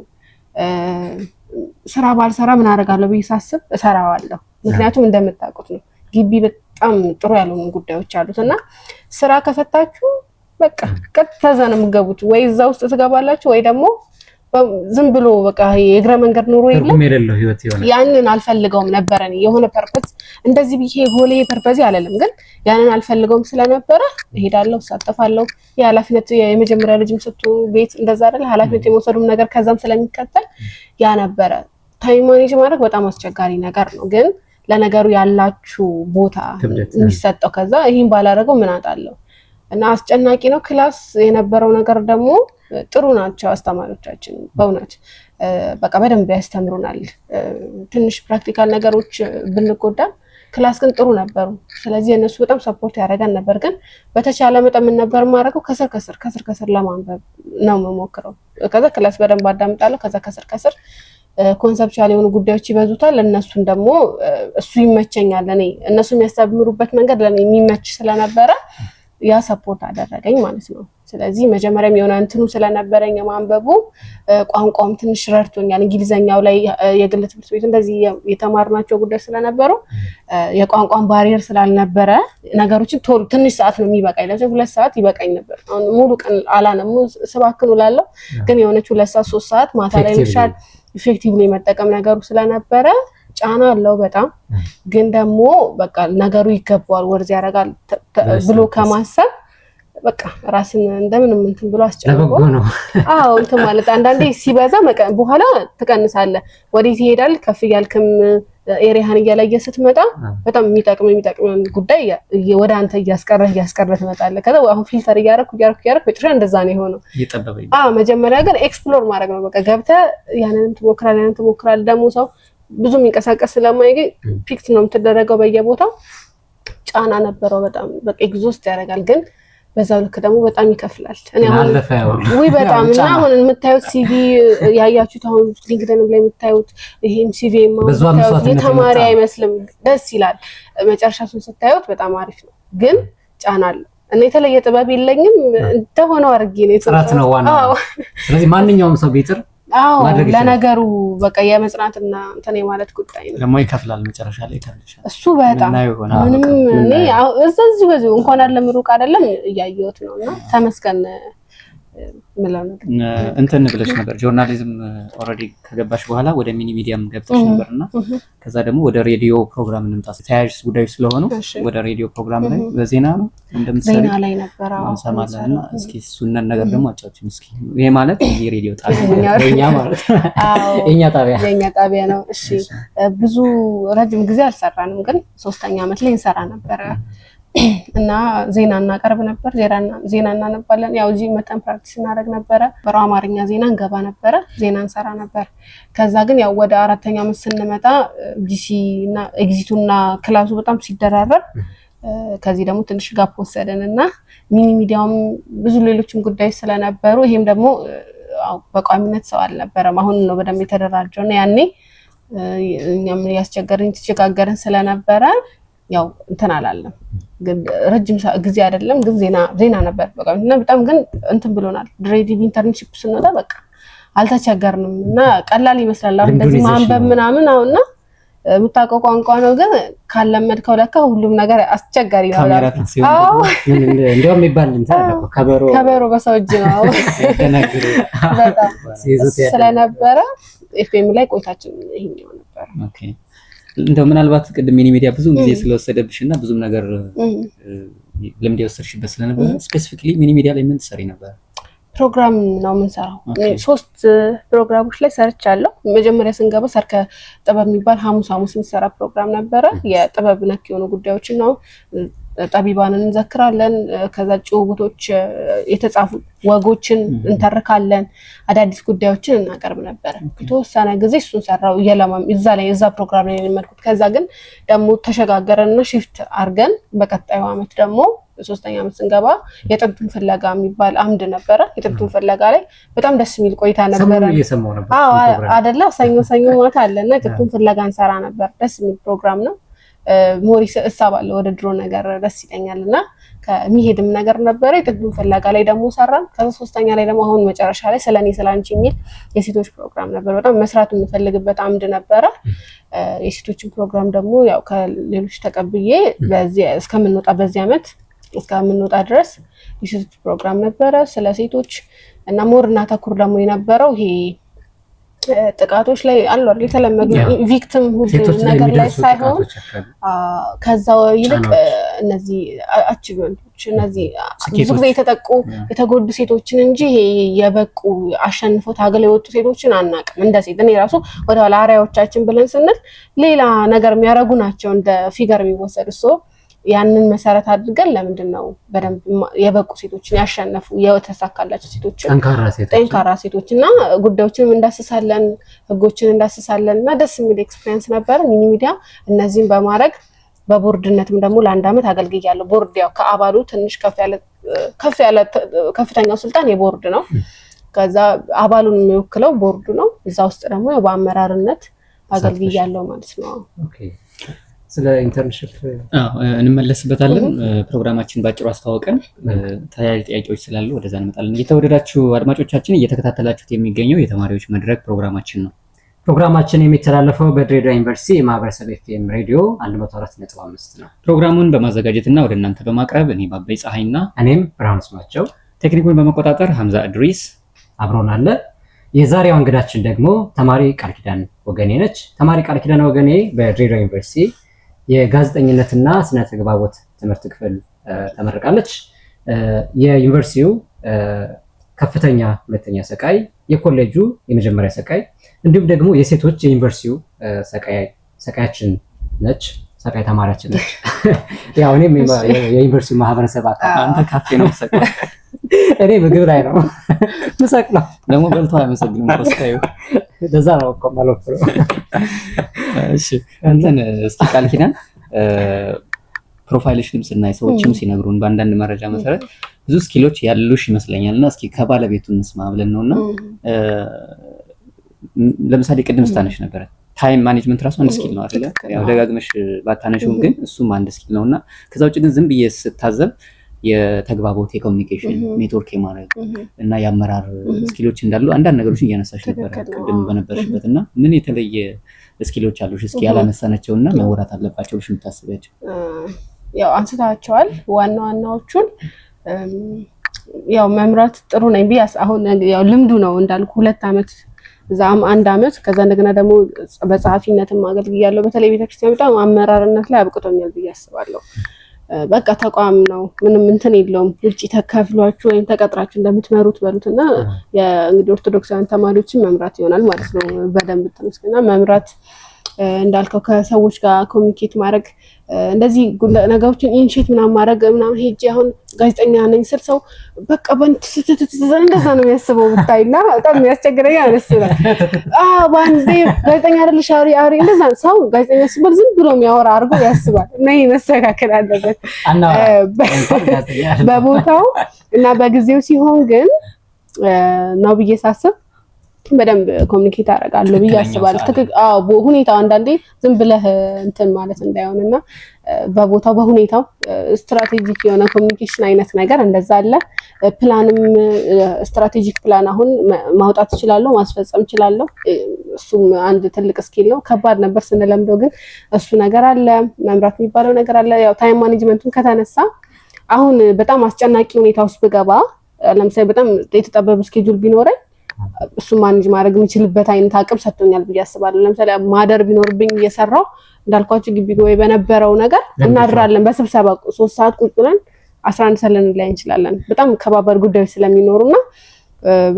ስራ ባልሰራ ምን አደርጋለሁ ብዬ ሳስብ እሰራዋለሁ። ምክንያቱም እንደምታውቁት ነው ግቢ በጣም ጥሩ ያልሆኑ ጉዳዮች አሉት እና ስራ ከፈታችሁ በቃ ቀጥታ ነው የምትገቡት። ወይ እዛ ውስጥ ትገባላችሁ ወይ ደግሞ ዝም ብሎ በቃ የእግረ መንገድ ኑሮ የሌለው ህይወት ይሆናል። ያንን አልፈልገውም ነበር እኔ የሆነ ፐርፐዝ እንደዚህ ብዬ ሆሌ ፐርፐዝ አይደለም፣ ግን ያንን አልፈልገውም ስለነበረ እሄዳለሁ፣ እሳተፋለሁ። የኃላፊነት የመጀመሪያ ልጅም ስትሆኑ ቤት እንደዛ አይደል ኃላፊነት የመውሰዱም ነገር ከዛም ስለሚከተል ያ ነበረ። ታይም ማኔጅ ማድረግ በጣም አስቸጋሪ ነገር ነው፣ ግን ለነገሩ ያላችሁ ቦታ የሚሰጠው ከዛ ይሄን ባላረገው ምን አጣለሁ እና አስጨናቂ ነው። ክላስ የነበረው ነገር ደግሞ ጥሩ ናቸው አስተማሪዎቻችን በእውነት በቃ በደንብ ያስተምሩናል። ትንሽ ፕራክቲካል ነገሮች ብንጎዳም ክላስ ግን ጥሩ ነበሩ። ስለዚህ እነሱ በጣም ሰፖርት ያደርጋን ነበር። ግን በተቻለ መጠን ምን ነበር ማድረገው ከስር ለማንበብ ነው የምሞክረው። ከዛ ክላስ በደንብ አዳምጣለሁ። ከዛ ከስር ኮንሰፕቹዋል የሆኑ ጉዳዮች ይበዙታል። እነሱን ደግሞ እሱ ይመቸኛል። እኔ እነሱ የሚያስተምሩበት መንገድ ለኔ የሚመች ስለነበረ ያ ሰፖርት አደረገኝ ማለት ነው። ስለዚህ መጀመሪያም የሆነ እንትኑ ስለነበረኝ የማንበቡ ቋንቋም ትንሽ ረድቶኛል። እንግሊዘኛው ላይ የግል ትምህርት ቤት እንደዚህ የተማርናቸው ጉዳይ ስለነበሩ የቋንቋን ባሪየር ስላልነበረ ነገሮችን ቶሎ ትንሽ ሰዓት ነው የሚበቃኝ። ለዚህ 2 ሰዓት ይበቃኝ ነበር። አሁን ሙሉ ቀን አላነም ስባክኑ ላለው ግን የሆነች 2 ሰዓት 3 ሰዓት ማታ ላይ መሻል ኢፌክቲቭሊ መጠቀም ነገሩ ስለነበረ ጫና አለው በጣም። ግን ደግሞ በቃ ነገሩ ይገባዋል ወርዝ ያደርጋል ብሎ ከማሰብ በቃ ራስን እንደምንም እንትን ብሎ አስጨንቆ አዎ እንትን ማለት አንዳንዴ ሲበዛ በኋላ ትቀንሳለህ። ወዴት ይሄዳል? ከፍ እያልክም ኤሪያን እያለየ ስትመጣ በጣም የሚጠቅም ጉዳይ ወደ አንተ እያስቀረህ ትመጣለህ። ከዛ አሁን ፊልተር እያደረኩ በጭራ እንደዛ ነው የሆነው። መጀመሪያ ግን ኤክስፕሎር ማድረግ ነው። በቃ ገብተህ ያንን ትሞክራለህ። ደግሞ ሰው ብዙ የሚንቀሳቀስ ስለማይገኝ ፒክት ነው የምትደረገው በየቦታው። ጫና ነበረው በጣም በቃ ኤግዞስት ያደርጋል። ግን በዛው ልክ ደግሞ በጣም ይከፍላል። እኔ አሁን ወይ በጣም እና አሁን የምታዩት ሲቪ ያያችሁት አሁን ሊንክድን ላይ የምታዩት ይሄም ሲቪ የማውጣት የተማሪ አይመስልም፣ ደስ ይላል። መጨረሻውን ስታዩት በጣም አሪፍ ነው። ግን ጫና አለ እና የተለየ ጥበብ የለኝም እንደሆነው አድርጌ ነው ጥራት ነው ዋናው። ስለዚህ ማንኛውም ሰው ቢጥር ለነገሩ በቃ የመጽናትና እንትን የማለት ጉዳይ ነው። ደግሞ ይከፍላል መጨረሻ ላይ ይከፍልሻል። እሱ በጣም ምንም እኔ እዚህ በዚህ እንኳን አይደለም ሩቅ አይደለም እያየሁት ነውና ተመስገን እንትን ብለሽ ነበር ጆርናሊዝም ኦልሬዲ ከገባሽ በኋላ ወደ ሚኒ ሚዲያም ገብተሽ ነበርና ከዛ ደግሞ ወደ ሬዲዮ ፕሮግራም እንምጣ። ተያያዥ ጉዳዮች ስለሆኑ ወደ ሬዲዮ ፕሮግራም ላይ በዜና ነው እንደምትሰሪ ዜና ላይ ነበር እንሰማለንና እስኪ እሱን ነገር ደግሞ አጫውችን እስኪ። ይሄ ማለት የሬዲዮ ጣቢያ ማለት የኛ ጣቢያ ነው። እሺ ብዙ ረጅም ጊዜ አልሰራንም፣ ግን 3ኛ ዓመት ላይ እንሰራ ነበር እና ዜና እናቀርብ ነበር። ዜና እናነባለን። ያው እዚህ መተን ፕራክቲስ እናደርግ ነበረ። በአማርኛ ዜና እንገባ ነበረ፣ ዜና እንሰራ ነበር። ከዛ ግን ያው ወደ 4ኛ ዓመት ስንመጣ ጂሲ እና ኤግዚቱና ክላሱ በጣም ሲደራረብ ከዚህ ደግሞ ትንሽ ጋፕ ወሰደንና ሚኒ ሚዲያውም ብዙ ሌሎችም ጉዳዮች ስለነበሩ ይሄም ደግሞ በቋሚነት ሰው አልነበረም። አሁን ነው በደንብ የተደራጀውና ያኔ እኛም ያስቸገረን ተቸጋገረን ስለነበረ ያው እንትን አላለም። ግን ረጅም ጊዜ አይደለም፣ ግን ዜና ነበር በቃ። እና በጣም ግን እንትን ብሎናል። ድሬዲቭ ኢንተርንሺፕ ስንወጣ በቃ አልተቸገርንም እና ቀላል ይመስላል አሁን እንደዚህ ማንበብ ምናምን አሁንና የምታውቀው ቋንቋ ነው፣ ግን ካለመድከው ለካ ሁሉም ነገር አስቸጋሪ ነው። አዎ እንደውም የሚባል ከበሮ በሰው እጅ ነው በጣም ስለነበረ ኤፍኤም ላይ ቆይታችን ይሄኛው ነበር። ኦኬ እንደው ምናልባት ቅድም ሚኒ ሚዲያ ብዙ ጊዜ ስለወሰደብሽና ብዙም ነገር ልምድ የወሰድሽበት ስለነበረ ስፔሲፊክሊ ሚኒ ሚዲያ ላይ ምን ትሰሪ ነበር? ፕሮግራም ነው የምንሰራው። 3 ፕሮግራሞች ላይ ሰርቻለሁ። መጀመሪያ ስንገባ ሰርከ ጥበብ የሚባል ሐሙስ የሚሰራ ፕሮግራም ነበረ። የጥበብ ነክ የሆኑ ጉዳዮችን ነው ጠቢባንን እንዘክራለን። ከዛ ጭውውቶች፣ የተጻፉ ወጎችን እንተርካለን፣ አዳዲስ ጉዳዮችን እናቀርብ ነበር። የተወሰነ ጊዜ እሱን ሰራው እዛ ፕሮግራም ላይ የመልኩት። ከዛ ግን ደግሞ ተሸጋገረንና ሺፍት አድርገን በቀጣዩ ዓመት ደግሞ 3ኛ ዓመት ስንገባ የጥንቱን ፍለጋ የሚባል አምድ ነበረ። የጥንቱን ፍለጋ ላይ በጣም ደስ የሚል ቆይታ ነበረ። አዎ አይደለ? ሰኞ ማታ አለና የጥንቱን ፍለጋ እንሰራ ነበር። ደስ የሚል ፕሮግራም ነው። ሞሪስ እሳባለሁ ወደ ድሮ ነገር ደስ ይለኛልና ከሚሄድም ነገር ነበረ። የጥዱን ፍለጋ ላይ ደግሞ ሰራን። ከሶስተኛ ላይ ደግሞ አሁን መጨረሻ ላይ ስለኔ ስላንቺ የሚል የሴቶች ፕሮግራም ነበር። በጣም መስራት የምፈልግበት አምድ ነበረ። የሴቶችን ፕሮግራም ደግሞ ያው ከሌሎች ተቀብዬ በዚህ እስከምንወጣ በዚህ አመት እስከምንወጣ ድረስ የሴቶች ፕሮግራም ነበረ ስለ ሴቶች እና ሞር እና ተኩር ደግሞ የነበረው ይሄ ጥቃቶች ላይ አሉ አይደል የተለመዱ ቪክቲም ሁሉ ነገር ላይ ሳይሆን ከዛው ይልቅ እነዚህ አቺቭመንቶች እነዚህ ብዙ ጊዜ የተጠቁ የተጎዱ ሴቶችን እንጂ የበቁ አሸንፈው ታገለው የወጡ ሴቶችን አናቅም። እንደ ሴት እኔ ራሱ ወደ ኋላ አሪያዎቻችን ብለን ስንል ሌላ ነገር የሚያረጉ ናቸው እንደ ፊገር የሚወሰዱ ያንን መሰረት አድርገን ለምንድነው በደንብ የበቁ ሴቶችን ያሸነፉ የተሳካላቸው ሴቶችን ጠንካራ ሴቶችና ጉዳዮችንም እንዳስሳለን ህጎችን እንዳስሳለን እና ደስ የሚል ኤክስፒሪየንስ ነበር። ሚኒ ሚዲያ እነዚህን በማድረግ በቦርድነትም ደግሞ ለአንድ አመት አገልግያለሁ። ቦርድ ያው ከአባሉ ትንሽ ከፍ ያለ ከፍተኛው ስልጣን የቦርድ ነው። ከዛ አባሉን የሚወክለው ቦርዱ ነው። እዛ ውስጥ ደግሞ በአመራርነት አገልግያለሁ ማለት ነው። ኦኬ ስለ ኢንተርንሺፕ እንመለስበታለን። ፕሮግራማችን ባጭሩ አስተዋወቀን ተያያዥ ጥያቄዎች ስላሉ ወደዛ እንመጣለን። የተወደዳችሁ አድማጮቻችን እየተከታተላችሁት የሚገኘው የተማሪዎች መድረክ ፕሮግራማችን ነው። ፕሮግራማችን የሚተላለፈው በድሬዳዋ ዩኒቨርሲቲ የማህበረሰብ ኤፍኤም ሬዲዮ 104.5 ነው። ፕሮግራሙን በማዘጋጀትና ወደ እናንተ በማቅረብ እኔ ባበይ ፀሐይና እኔም ብርሃኑ ስማቸው፣ ቴክኒኩን በመቆጣጠር ሐምዛ እድሪስ አብሮን አለ። የዛሬው እንግዳችን ደግሞ ተማሪ ቃል ኪዳን ወገኔ ነች። ተማሪ ቃል ኪዳን ወገኔ በድሬዳዋ ዩኒቨርሲቲ የጋዜጠኝነትና ስነ ተግባቦት ትምህርት ክፍል ተመርቃለች። የዩኒቨርሲቲው ከፍተኛ ሁለተኛ ሰቃይ፣ የኮሌጁ የመጀመሪያ ሰቃይ እንዲሁም ደግሞ የሴቶች የዩኒቨርሲቲው ሰቃያችን ነች። ሰቃይ ተማሪያችን ነች። ያው እኔም የዩኒቨርሲቲው ማህበረሰብ አንተ ካፌ ነው ሰቃይ እኔ ምግብ ላይ ነው ምሰቅለው ደግሞ በልቶ አይመሰግንም ኮስታዩ ለዛ ነው እኮ ማለት ነው። እሺ እንትን እስኪ ቃል ኪዳን ፕሮፋይልሽንም ስናይ ሰዎችም ሲነግሩን በአንዳንድ መረጃ መሰረት ብዙ ስኪሎች ያሉሽ ይመስለኛልና እስኪ ከባለቤቱ እንስማ ብለን ነውና ለምሳሌ ቅድም ስታነሽ ነበረ ታይም ማኔጅመንት ራሱ አንድ ስኪል ነው አይደል? ያው ደጋግመሽ ባታነሽውም ግን እሱም አንድ ስኪል ነውና ከዛ ውጭ ግን ዝም ብዬ ስታዘብ የተግባቦት የኮሙኒኬሽን ኔትወርክ የማድረግ እና የአመራር ስኪሎች እንዳሉ አንዳንድ ነገሮችን እያነሳሽ ነበር ቅድም በነበርሽበትና ምን የተለየ ስኪሎች አሉሽ? እስኪ ያላነሳናቸውና መወራት አለባቸው ብለሽ የምታስቢያቸው? ያው አንስታቸዋል ዋና ዋናዎቹን። ያው መምራት ጥሩ ነኝ ቢያስ አሁን ያው ልምዱ ነው እንዳልኩ 2 አመት እዛም 1 አመት ከዛ እንደገና ደግሞ በጸሐፊነትም አገልግያለሁ። በተለይ ቤተክርስቲያን በጣም አመራርነት ላይ አብቅቶኛል ብዬ አስባለሁ። በቃ ተቋም ነው ምንም እንትን የለውም። ውጪ ተከፍሏችሁ ወይም ተቀጥራችሁ እንደምትመሩት በሉትና የእንግዲህ ኦርቶዶክሳውያን ተማሪዎችን መምራት ይሆናል ማለት ነው። በደንብ ተመስገና መምራት እንዳልከው ከሰዎች ጋር ኮሚኒኬት ማድረግ እንደዚህ ነገሮችን ኢንሼት ምናምን ማድረግ ምናምን ሄጄ አሁን ጋዜጠኛ ነኝ ስል ሰው በቃ እንደዛ ነው የሚያስበው ብታይና በጣም የሚያስቸግረኝ አይመስልም። ባንዴ ጋዜጠኛ አይደለሽ አውሪ እንደዛ ሰው ጋዜጠኛ ሲባል ዝም ብሎ የሚያወራ አድርጎ ያስባል እና ይሄ መስተካከል አለበት በቦታው እና በጊዜው ሲሆን ግን ነው ብዬ ሳስብ በደንብ ኮሙኒኬት አደርጋለሁ ብዬ አስባለሁ። ሁኔታው አንዳንዴ ዝም ብለህ እንትን ማለት እንዳይሆንና በቦታው በሁኔታው ስትራቴጂክ የሆነ ኮሙኒኬሽን አይነት ነገር እንደዛ አለ። ፕላንም ስትራቴጂክ ፕላን አሁን ማውጣት እችላለሁ፣ ማስፈጸም እችላለሁ። እሱም አንድ ትልቅ ስኪል ነው። ከባድ ነበር ስንለምደው ግን እሱ ነገር አለ። መምራት የሚባለው ነገር አለ። ያው ታይም ማኔጅመንቱን ከተነሳ አሁን በጣም አስጨናቂ ሁኔታ ውስጥ ብገባ ለምሳሌ በጣም የተጠበበ ስኬጁል ቢኖረኝ እሱ ማኔጅ ማድረግ የሚችልበት አይነት አቅም ሰጥቶኛል ብዬ አስባለሁ። ለምሳሌ ማደር ቢኖርብኝ እየሰራው እንዳልኳችሁ ግቢ ወይ በነበረው ነገር እናድራለን። በስብሰባ 3 ሰዓት ቁጭ ብለን 11 ሰዓት ላይ እንችላለን። በጣም ከባባድ ጉዳዮች ስለሚኖሩና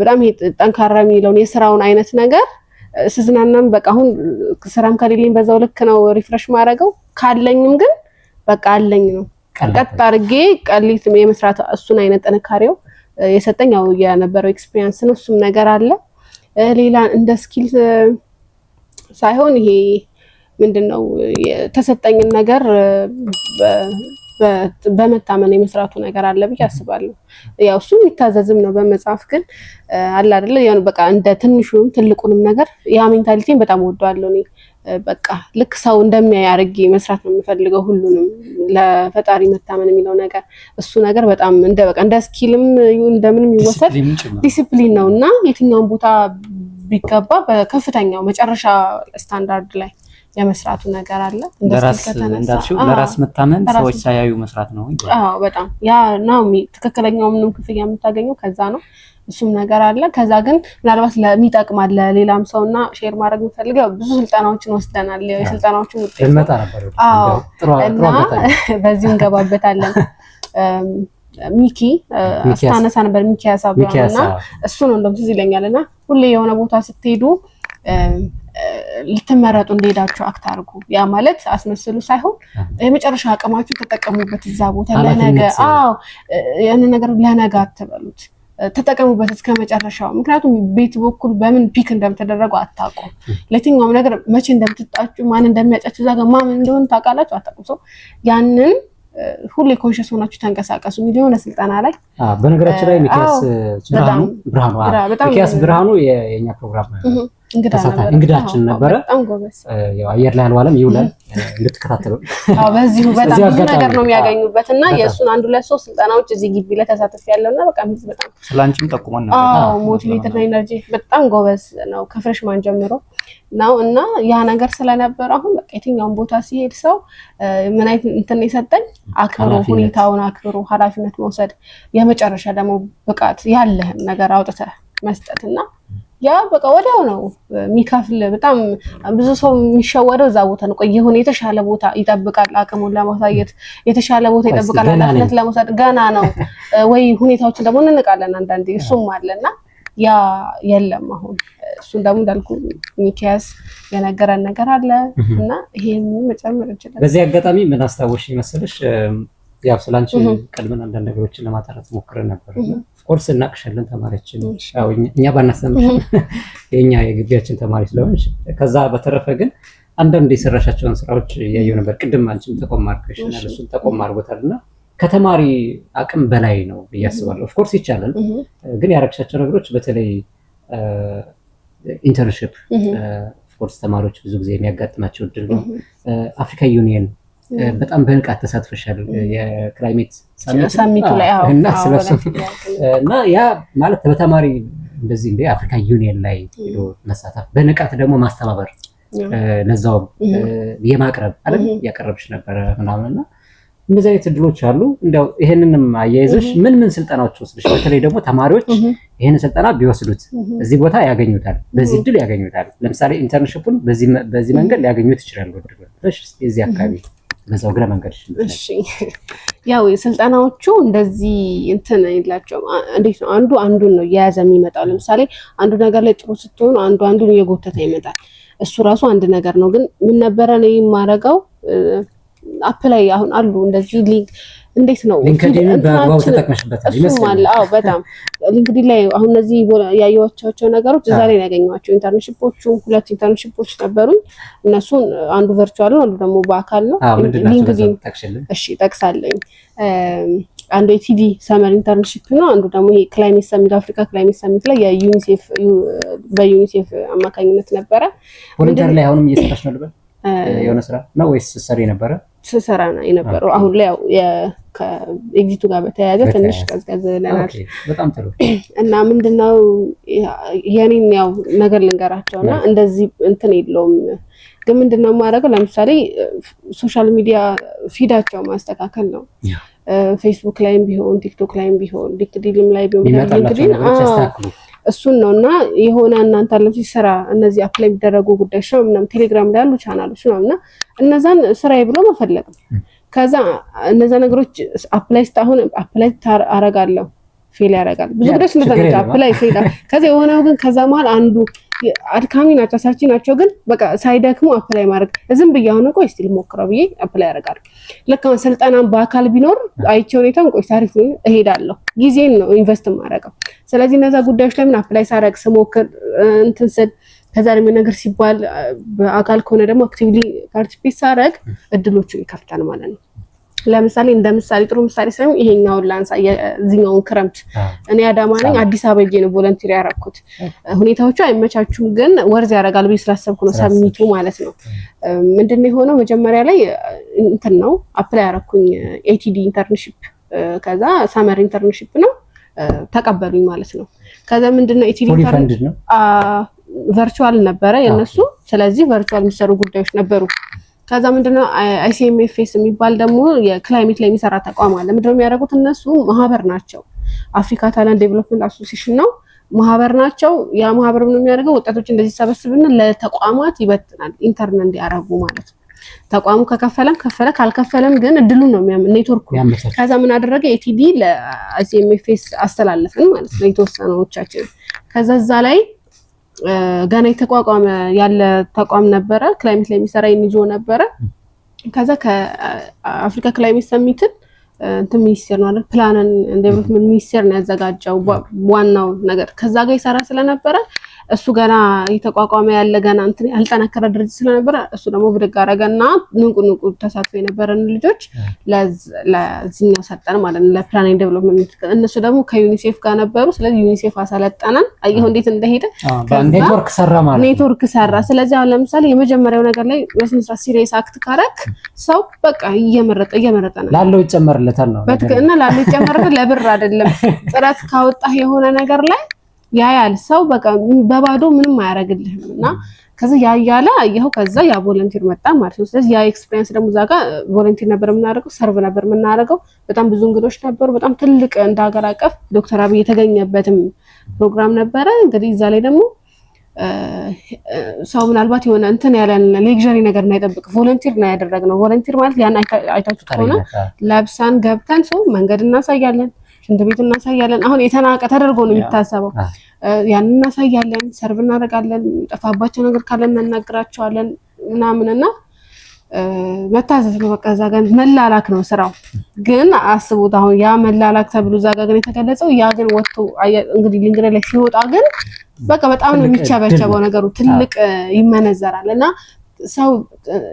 በጣም ጠንካራ የሚለውን የስራውን አይነት ነገር ስዝናናም በቃ አሁን ስራም ከሌለኝ በዛው ልክ ነው ሪፍሬሽ ማድረገው። ካለኝም ግን በቃ አለኝ ነው ቀጥ አድርጌ ቀሊት የመስራት እሱን አይነት ጥንካሬው የሰጠኝ ያው የነበረው ኤክስፒሪየንስ ነው። እሱም ነገር አለ። ሌላ እንደ ስኪል ሳይሆን ይሄ ምንድነው የተሰጠኝን ነገር በመታመን የመስራቱ ነገር አለ ብዬ አስባለሁ። ያው እሱ የሚታዘዝም ነው በመጽሐፍ ግን አለ አይደለ ያው በቃ እንደ ትንሹም ትልቁንም ነገር ያ ሜንታሊቲን በጣም ወደዋለሁ እኔ በቃ ልክ ሰው እንደሚያይ አድርጌ መስራት ነው የምፈልገው። ሁሉንም ለፈጣሪ መታመን የሚለው ነገር እሱ ነገር በጣም እንደ ስኪልም እንደምንም ይወሰድ ዲሲፕሊን ነው እና የትኛውን ቦታ ቢገባ በከፍተኛው መጨረሻ ስታንዳርድ ላይ የመስራቱ ነገር አለ። ለራስ መታመን ሰዎች ሳያዩ መስራት ነው። አዎ በጣም ያ ነው ትክክለኛው ምንም ክፍያ የምታገኘው ከዛ ነው። እሱም ነገር አለ። ከዛ ግን ምናልባት ለሚጠቅማል ለሌላም ሰውና ሼር ማድረግ የምፈልገው ብዙ ስልጠናዎችን ወስደናል። የስልጠናዎችን ውጤት እንመጣ ነበር። አዎ እና በዚሁ እንገባበታለን። ሚኪ አስታነሳ ነበር ሚኪ ያሳብራና እሱ ነው እንደውም ትዝ ይለኛልና ሁሌ የሆነ ቦታ ስትሄዱ ልትመረጡ እንደሄዳችሁ አክት አድርጉ። ያ ማለት አስመስሉ ሳይሆን የመጨረሻ አቅማችሁ ተጠቀሙበት እዛ ቦታ ለነገ። አዎ ያን ነገር ለነገ አትበሉት፣ ተጠቀሙበት እስከ መጨረሻው። ምክንያቱም ቤት በኩል በምን ፒክ እንደምትደረጉ አታውቁም። ለየትኛውም ነገር መቼ እንደምትጣጩ ማን እንደሚያጫችሁ እዛ ጋር ማን እንደሆነ ታውቃላችሁ አታውቁም። ሰው ያንን ሁሌ ኮንሽስ ሆናችሁ ተንቀሳቀሱ። ሚሊዮን ስልጠና ላይ በነገራችን ላይ ሚኪያስ ብርሃኑ የኛ ፕሮግራም እንግዳችን ነበረ። ያው አየር ላይ አልዋለም ይውላል እንድትከታተሉ። አዎ በዚሁ በጣም ብዙ ነገር ነው የሚያገኙበት እና የእሱን 1-2-3 ስልጠናዎች እዚህ ግቢ ላይ ተሳትፌያለሁና በቃ በጣም ስላንቺም ጠቁመን ነበር። አዎ ሞቲቬተር ኤነርጂ በጣም ጎበዝ ነው ከፍሬሽማን ጀምሮ ነው እና ያ ነገር ስለነበረ አሁን በቃ የትኛውን ቦታ ሲሄድ ሰው ምን አይነት እንትን የሰጠኝ አክብሮ ሁኔታውን አክብሮ ኃላፊነት መውሰድ የመጨረሻ ደግሞ ብቃት ያለህን ነገር አውጥተህ መስጠትና ያ በቃ ወዲያው ነው የሚከፍል። በጣም ብዙ ሰው የሚሸወደው እዛ ቦታ ነው። ቆይ የሆነ የተሻለ ቦታ ይጠብቃል፣ አቅሙን ለማሳየት የተሻለ ቦታ ይጠብቃል፣ ኃላፊነት ለመውሰድ ገና ነው ወይ ሁኔታዎችን ደግሞ እንንቃለን አንዳንዴ። እሱም አለና ያ የለም አሁን እሱን ደግሞ እንዳልኩ ሚኪያስ የነገረን ነገር አለ እና ይሄን መጨመር ይችላል። በዚህ አጋጣሚ ምን አስታወሽ መሰለሽ ያው ስላንቺ ቀድመን አንዳንድ ነገሮችን ለማጣራት ሞክረን ነበር። ኦፍኮርስ እናቅሻለን ተማሪያችን ያው እኛ ባናስተምር የኛ የግቢያችን ተማሪ ስለሆነች ከዛ በተረፈ ግን አንዳንድ የሰራሻቸውን ስራዎች ያየው ነበር። ቅድም አንቺም ተቆም አድርገሽናል እሱም ተቆም አድርጎታልና ከተማሪ አቅም በላይ ነው ያስባል። ኦፍኮርስ ይቻላል ግን ያረክሻቸው ነገሮች በተለይ ኢንተርንሺፕ ኦፍኮርስ ተማሪዎች ብዙ ጊዜ የሚያጋጥማቸው እድል ነው። አፍሪካ ዩኒየን በጣም በንቃት ተሳትፈሻል የክላይሜት ሳሚት ላይ አዎ እና ስለሱ እና ያ ማለት በተማሪ እንደዚህ እንደ አፍሪካ ዩኒየን ላይ ሄዶ መሳተፍ በንቃት ደግሞ ማስተባበር ለዛው የማቅረብ አይደል ያቀረብሽ ነበር ምናምንና እንደዚህ አይነት እድሎች አሉ። እንደው ይሄንንም አያይዘሽ ምን ስልጠናዎች ወስደሽ በተለይ ደግሞ ተማሪዎች ይሄን ስልጠና ቢወስዱት እዚህ ቦታ ያገኙታል፣ በዚህ እድል ያገኙታል። ለምሳሌ ኢንተርንሺፑን በዚህ መንገድ ሊያገኙት ይችላሉ። እሺ እዚህ አካባቢ በዛው ግራ መንገድሽ። እሺ ያው ስልጠናዎቹ እንደዚህ እንትን ይላቸው እንዴት ነው አንዱን ነው የያዘ የሚመጣው። ለምሳሌ አንዱ ነገር ላይ ጥሩ ስትሆኑ አንዱን እየጎተተ ይመጣል። እሱ ራሱ አንድ ነገር ነው። ግን ምን ነበረ ነው የማረጋው አፕ ላይ አሁን አሉ እንደዚህ ሊንክ እንዴት ነው ሊንክዲን በአግባቡ ተጠቅመሽበታል ይመስላል። አዎ በጣም ሊንክዲን ላይ አሁን እነዚህ ያየኋቸው ነገሮች እዛ ላይ ያገኘኋቸው ኢንተርንሺፖቹ 2 ኢንተርንሺፖች ነበሩኝ። እነሱን አንዱ ቨርቹዋል ነው አንዱ ደግሞ በአካል ነው። ሊንክዲን እሺ ጠቅሳለኝ። አንዱ የቲዲ ሰመር ኢንተርንሺፕ ነው። አንዱ ደግሞ ይሄ ክላይሜት ሰሚት አፍሪካ ክላይሜት ሰሚት ላይ የዩኒሴፍ በዩኒሴፍ አማካኝነት ነበረ። ቮለንተሪ ላይ አሁንም እየሰራሽ ነው ልበል የሆነ ስራ ነው ወይስ ሰሪ ነበረ? ስሰራ ነው የነበረው። አሁን ላይ ያው ከኤግዚቱ ጋር በተያያዘ ትንሽ ቀዝቀዝ ለናል። በጣም ጥሩ እና ምንድነው የኔን ያው ነገር ልንገራቸውና እንደዚህ እንትን የለውም። ግን ምንድነው ማድረግ ለምሳሌ ሶሻል ሚዲያ ፊዳቸው ማስተካከል ነው። ፌስቡክ ላይም ቢሆን ቲክቶክ ላይም ቢሆን ሊንክዲንም ላይ ቢሆን ሊንክዲን እሱን ነውና የሆነ እናንተ ለዚህ ስራ እነዚህ አፕላይ የሚደረጉ ጉዳዮች ነው ምናምን ቴሌግራም ላይ ያሉ ቻናሎች ነውና እነዛን ስራዬ ብሎ መፈለግ። ከዛ እነዛ ነገሮች አፕላይ አረጋለሁ ፌል ያደርጋል። ብዙ ጉዳዮች እንደዛ አፕላይ ፌል ከዛ የሆነው ግን ከዛ መሀል አንዱ አድካሚ ናቸው አሳቺ ናቸው። ግን በቃ ሳይደክሙ አፕላይ ማድረግ ዝም ብዬ አሁን ቆይ እስቲ ልሞክረው ብዬ አፕላይ አደርጋለሁ። ልክ ስልጠናም በአካል ቢኖር አይቼ ሁኔታውን ቆይ ታሪፍ ነው እሄዳለሁ። ጊዜን ነው ኢንቨስት ማድረገው። ስለዚህ እነዛ ጉዳዮች ላይ ምን አፕላይ ሳደርግ ስሞክር እንትን ስል ከዛ ደግሞ ነገር ሲባል በአካል ከሆነ ደግሞ አክቲቭሊ ፓርቲሲፔት ሳደርግ እድሎቹ ይከፍታል ማለት ነው። ለምሳሌ እንደምሳሌ ጥሩ ምሳሌ ሳይሆን ይሄኛውን ላንሳ። የዚህኛውን ክረምት እኔ አዳማ ነኝ፣ አዲስ አበባ ሄጄ ነው ቮለንቲር ያደረኩት። ሁኔታዎቹ አይመቻቹም፣ ግን ወርዝ ያደርጋል ብዬ ስላሰብኩ ነው ሰሚቱ ማለት ነው። ምንድነው የሆነው መጀመሪያ ላይ እንትን ነው አፕላይ ያደረኩኝ ኤቲዲ ኢንተርንሺፕ፣ ከዛ ሳመር ኢንተርንሺፕ ነው ተቀበሉኝ ማለት ነው። ከዛ ምንድነው ኤቲዲ ኢንተርንሺፕ ቨርቹዋል ነበረ የነሱ። ስለዚህ ቨርቹዋል የሚሰሩ ጉዳዮች ነበሩ። ከዛ ምንድነው ICMFS የሚባል ደግሞ የክላይሜት ላይ የሚሰራ ተቋም አለ። ምንድነው የሚያደርጉት እነሱ ማህበር ናቸው። አፍሪካ ታለንት ዴቨሎፕመንት አሶሲዬሽን ነው ማህበር ናቸው። ያ ማህበር ምን የሚያደርገው ወጣቶች እንደዚህ ሰበስብና ለተቋማት ይበትናል ኢንተርን እንዲያደርጉ ማለት ነው። ተቋሙ ከከፈለም ከፈለ፣ ካልከፈለም ግን እድሉን ነው ኔትወርኩ። ከዛ ምን አደረገ ኤቲዲ ለICMFS አስተላለፈን ማለት ነው የተወሰኑዎቻችን። ከዛ እዛ ላይ ገና የተቋቋመ ያለ ተቋም ነበረ፣ ክላይሜት ላይ የሚሰራ NGO ነበረ። ከዛ ከአፍሪካ ክላይሜት ሰሚትን እንትን ሚኒስቴር ነው አይደል ፕላንን ዴቨሎፕመንት ሚኒስቴር ነው ያዘጋጀው ዋናው ነገር። ከዛ ጋር ይሰራ ስለነበረ እሱ ገና የተቋቋመ ያለ ገና እንትን ያልጠነከረ ድርጅት ስለነበረ እሱ ደግሞ ብድግ አደረገና ንቁ ተሳትፎ የነበረን ልጆች ለዚህኛው ሰጠን ማለት ነው ለፕላኒንግ ዴቨሎፕመንት። እነሱ ደግሞ ከዩኒሴፍ ጋር ነበሩ። ስለዚህ ዩኒሴፍ አሰለጠነን። አየሁ እንዴት እንደሄደ ኔትወርክ ሰራ ማለት ኔትወርክ ሰራ። ስለዚህ አሁን ለምሳሌ የመጀመሪያው ነገር ላይ በስንት ሲሪየስ አክት ካረክ ሰው በቃ እየመረጠ ነው ላለው ይጨመርለታል ነው እና ላለው ይጨመርለታል። ለብር አይደለም ጥረት ካወጣህ የሆነ ነገር ላይ ያያል ሰው በቃ በባዶ ምንም አያረግልህም። እና ከዛ ያያለ አየው ከዛ ያ ቮለንቲር መጣ ማለት ነው። ስለዚህ ያ ኤክስፒሪየንስ ደግሞ ዛጋ ቮለንቲር ነበር የምናደርገው፣ ሰርቭ ነበር የምናደርገው። በጣም ብዙ እንግዶች ነበሩ። በጣም ትልቅ እንደ ሀገር አቀፍ ዶክተር አብይ የተገኘበትም ፕሮግራም ነበረ። እንግዲህ እዛ ላይ ደግሞ ሰው ምናልባት የሆነ እንትን ያለን ሌክዠሪ ነገር እንዳይጠብቅ ቮለንቲር ነው ያደረግነው። ቮለንቲር ማለት ያን አይታችሁት ከሆነ ለብሳን ገብተን ሰው መንገድ እናሳያለን፣ ሽንት ቤት እናሳያለን። አሁን የተናቀ ተደርጎ ነው የሚታሰበው። ያን እናሳያለን፣ ሰርቭ እናደርጋለን፣ ጠፋባቸው ነገር ካለ እናናግራቸዋለን ምናምንና መታዘዝ ነው በቃ። እዛ ጋር መላላክ ነው ስራው። ግን አስቡት አሁን ያ መላላክ ተብሎ እዛ ጋር ግን የተገለጸው ያ ግን ወጥቶ እንግዲህ ሊንግሬ ላይ ሲወጣ ግን በቃ በጣም ነው የሚቻበቻበው ነገሩ፣ ትልቅ ይመነዘራል። እና ሰው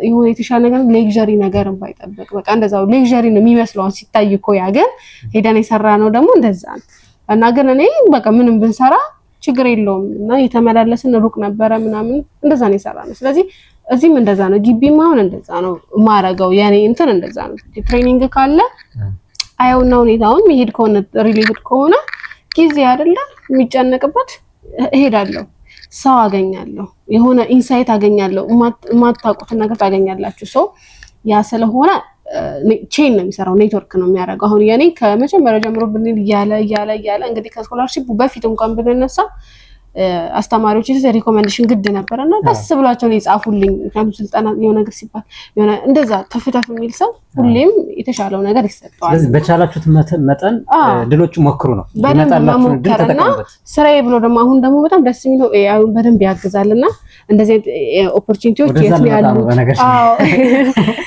የሆነ የተሻለ ነገር ሌክዠሪ ነገር ባይጠብቅ በቃ እንደዛው ሌክዠሪ ነው የሚመስለው ሲታይ እኮ። ያ ግን ሄደን የሰራ ነው ደግሞ እንደዛ ነው። እና ግን እኔ በቃ ምንም ብንሰራ ችግር የለውም እና የተመላለስን ሩቅ ነበረ ምናምን እንደዛ ነው የሰራ ነው። ስለዚህ እዚህም እንደዛ ነው፣ ግቢም አሁን እንደዛ ነው ማረገው። የኔ እንትን እንደዛ ነው። ትሬኒንግ ካለ አየውና ሁኔታውን መሄድ ከሆነ ሪሌትድ ከሆነ ጊዜ አይደለ የሚጨነቅበት እሄዳለሁ፣ ሰው አገኛለሁ፣ የሆነ ኢንሳይት አገኛለሁ፣ የማታውቁትን ነገር ታገኛላችሁ። ሰው ያ ስለሆነ ቼን ነው የሚሰራው፣ ኔትወርክ ነው የሚያደርገው። አሁን የኔ ከመጀመሪያው ጀምሮ ብንል እያለ እንግዲህ ከስኮላርሺፕ በፊት እንኳን ብንነሳ አስተማሪዎች ሪኮመንዴሽን ግድ ነበርና ደስ ብሏቸው ነው የጻፉልኝ። ምክንያቱም ስልጠና የሆነ ነገር ሲባል የሆነ እንደዛ ተፍተፍ የሚል ሰው ሁሌም የተሻለው ነገር ይሰጠዋል። ስለዚህ በቻላችሁት መጠን ድሎቹ ሞክሩ ነው ይመጣላችሁ፣ ድል ተጠቀሙበት። ስራዬ ብሎ ደግሞ አሁን ደግሞ በጣም ደስ የሚለው ኤአይን በደንብ ያግዛልና እንደዚህ ኦፖርቹኒቲዎች የት ነው ያሉት?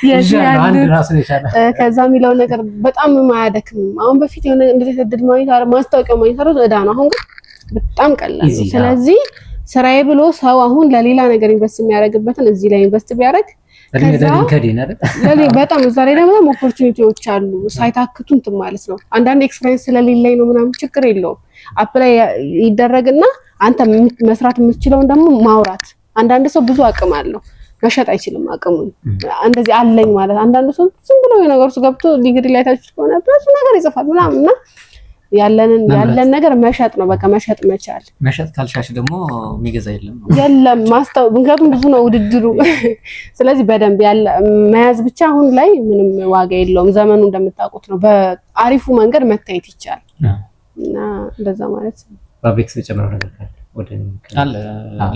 የት ነው ያሉት? ከዛ የሚለው ነገር በጣም የማያደክም። አሁን በፊት የሆነ እንደዚህ ተድል ማግኘት ማስታወቂያ ማግኘት እዳ ነው። አሁን ግን በጣም ቀላል ነው። ስለዚህ ስራዬ ብሎ ሰው አሁን ለሌላ ነገር ኢንቨስት የሚያደርግበትን እዚህ ላይ ኢንቨስት ቢያደርግ በጣም እዛ ላይ ደግሞ ኦፖርቹኒቲዎች አሉ። ሳይታክቱ እንትን ማለት ነው። አንዳንድ ኤክስፒሪየንስ ስለሌለኝ ነው ምናምን ችግር የለውም። አፕላይ ይደረግና አንተ መስራት የምትችለውን ደግሞ ማውራት። አንዳንድ ሰው ብዙ አቅም አለው መሸጥ አይችልም አቅሙን። እንደዚህ አለኝ ማለት አንዳንድ ሰው ዝም ብሎ የነገር ውስጥ ገብቶ ዲግሪ ላይ ታችሁት ከሆነ ብዙ ነገር ይጽፋል ምናምንና ያለን ነገር መሸጥ ነው በቃ። መሸጥ መቻል። መሸጥ ካልሻሽ ደግሞ የሚገዛ የለም ምክንያቱም ብዙ ነው ውድድሩ። ስለዚህ በደንብ ያለ መያዝ ብቻ አሁን ላይ ምንም ዋጋ የለውም። ዘመኑ እንደምታውቁት ነው። በአሪፉ መንገድ መታየት ይቻላል እና እንደዛ ማለት ነው። ፓብሊክስ የጨመረው ነገር አለ።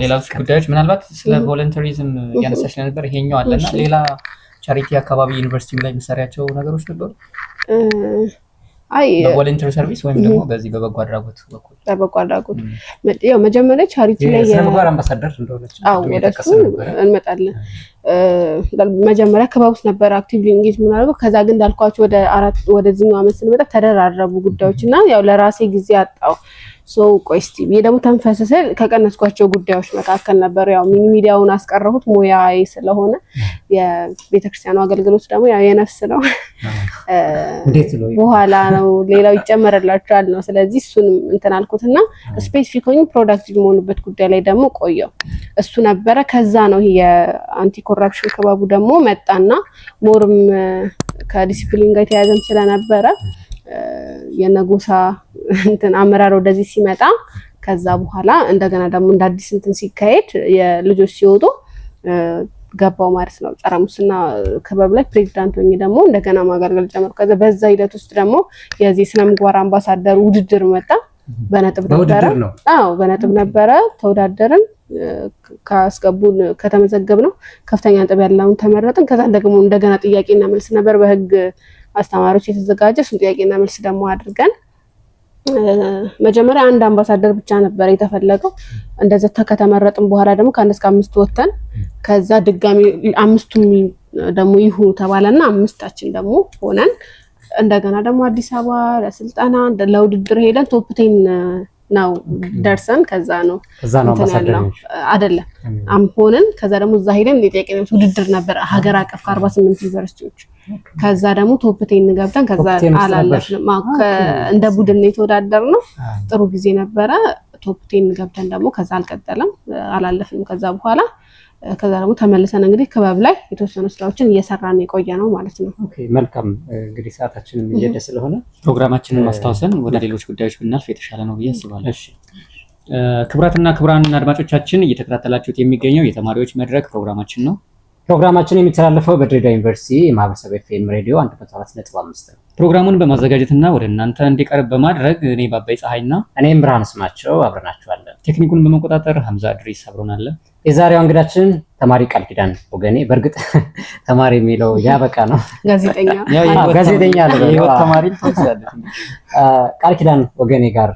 ሌሎች ጉዳዮች ምናልባት ስለ ቮለንተሪዝም ያነሳሽ ነበር፣ ይሄኛው አለና ሌላ ቻሪቲ አካባቢ ዩኒቨርሲቲ ላይ የሚሰራቸው ነገሮች ነበሩ? በቮለንተሪ ሰርቪስ ወይም ደግሞ በዚህ በበጎ አድራጎት በኩል? በበጎ አድራጎት ያው መጀመሪያ ቻሪቲ ላይ የሰብአዊ አምባሳደር እንደሆነች ወደሱ እንመጣለን። መጀመሪያ ክበብ ውስጥ ነበር አክቲቭሊ ኢንጌጅ ምናደርገው። ከዛ ግን እንዳልኳችሁ ወደዚህኛው ዓመት ስንመጣ ተደራረቡ ጉዳዮችና ያው ለራሴ ጊዜ አጣው። ቆይ እስቲ ደግሞ ተንፈስስል ከቀነስኳቸው ጉዳዮች መካከል ነበር ያው ሚዲያውን አስቀረሁት ሙያዬ ስለሆነ የቤተክርስቲያኑ አገልግሎት ደግሞ ያው የነፍስ ነው በኋላ ነው ሌላው ይጨመረላችኋል ነው ስለዚህ እሱንም እንትን አልኩትና ስፔሲፊክ ሆኝ ፕሮዳክቲቭ መሆንበት ጉዳይ ላይ ደግሞ ቆየው እሱ ነበረ ከዛ ነው የአንቲ ኮራፕሽን ከባቡ ደግሞ መጣና ሞርም ከዲሲፕሊን ጋር ተያያዘም ስለነበረ የነጎሳ እንትን አመራር ወደዚህ ሲመጣ ከዛ በኋላ እንደገና ደግሞ እንደ አዲስ እንትን ሲካሄድ የልጆች ሲወጡ ገባው ማለት ነው ጸረ ሙስና ክበብ ላይ ፕሬዝዳንት ሆኜ ደግሞ እንደገና ማገልገል ጀመርኩ ከዛ በዛ ሂደት ውስጥ ደግሞ የዚህ ስነ ምግባር አምባሳደር ውድድር መጣ በነጥብ ነበረ በነጥብ ነበረ ተወዳደርን ካስገቡን ከተመዘገብነው ከፍተኛ ነጥብ ያለውን ተመረጥን ከዛ ደግሞ እንደገና ጥያቄና መልስ ነበር በህግ አስተማሪዎች የተዘጋጀ እሱን ጥያቄና መልስ ደግሞ አድርገን መጀመሪያ አንድ አምባሳደር ብቻ ነበር የተፈለገው እንደዛ ከተመረጥን በኋላ ደግሞ ከአንድ እስከ 5 ወጥተን ከዛ ድጋሚ 5ቱም ደግሞ ይሁኑ ተባለና 5ታችን ደግሞ ሆነን እንደገና ደግሞ አዲስ አበባ ለስልጣና ለውድድር ሄደን ቶፕ 10 ነው ደርሰን ከዛ ነው አምባሳደሮች አይደለም ሆነን ከዛ ደግሞ እዛ ሄደን የጥያቄዎች ውድድር ነበር ሀገር አቀፍ ከ48 ዩኒቨርሲቲዎች ከዛ ደግሞ ቶፕ 10 ገብተን ከዛ አላለፍንም እንደ ቡድን የተወዳደር ነው ጥሩ ጊዜ ነበረ ቶፕ 10 ገብተን ደግሞ ከዛ አልቀጠለም አላለፍንም ከዛ በኋላ ከዛ ደግሞ ተመልሰን እንግዲህ ክበብ ላይ የተወሰኑ ስራዎችን እየሰራን የቆየ ነው ማለት ነው ኦኬ መልካም እንግዲህ ሰዓታችንን እየሄደ ስለሆነ ፕሮግራማችንን ማስተዋወሰን ወደ ሌሎች ጉዳዮች ብናልፍ የተሻለ ነው ብዬ አስባለሁ እሺ ክቡራትና ክቡራን አድማጮቻችን እየተከታተላችሁት የሚገኘው የተማሪዎች መድረክ ፕሮግራማችን ነው ፕሮግራማችን የሚተላለፈው በድሬዳዋ ዩኒቨርሲቲ ማህበረሰብ ኤፍኤም ሬዲዮ 104.5 ነው ፕሮግራሙን በማዘጋጀትና ወደ እናንተ እንዲቀርብ በማድረግ እኔ ባባይ ፀሐይና እኔም ብርሃን ስማቸው አብረናችኋለን ቴክኒኩን በመቆጣጠር ሐምዛ ድሪስ አብሮናል የዛሬው እንግዳችን ተማሪ ቃል ኪዳን ወገኔ በርግጥ ተማሪ የሚለው ያበቃ ነው ጋዜጠኛ ነው ተማሪ ቃል ኪዳን ወገኔ ጋር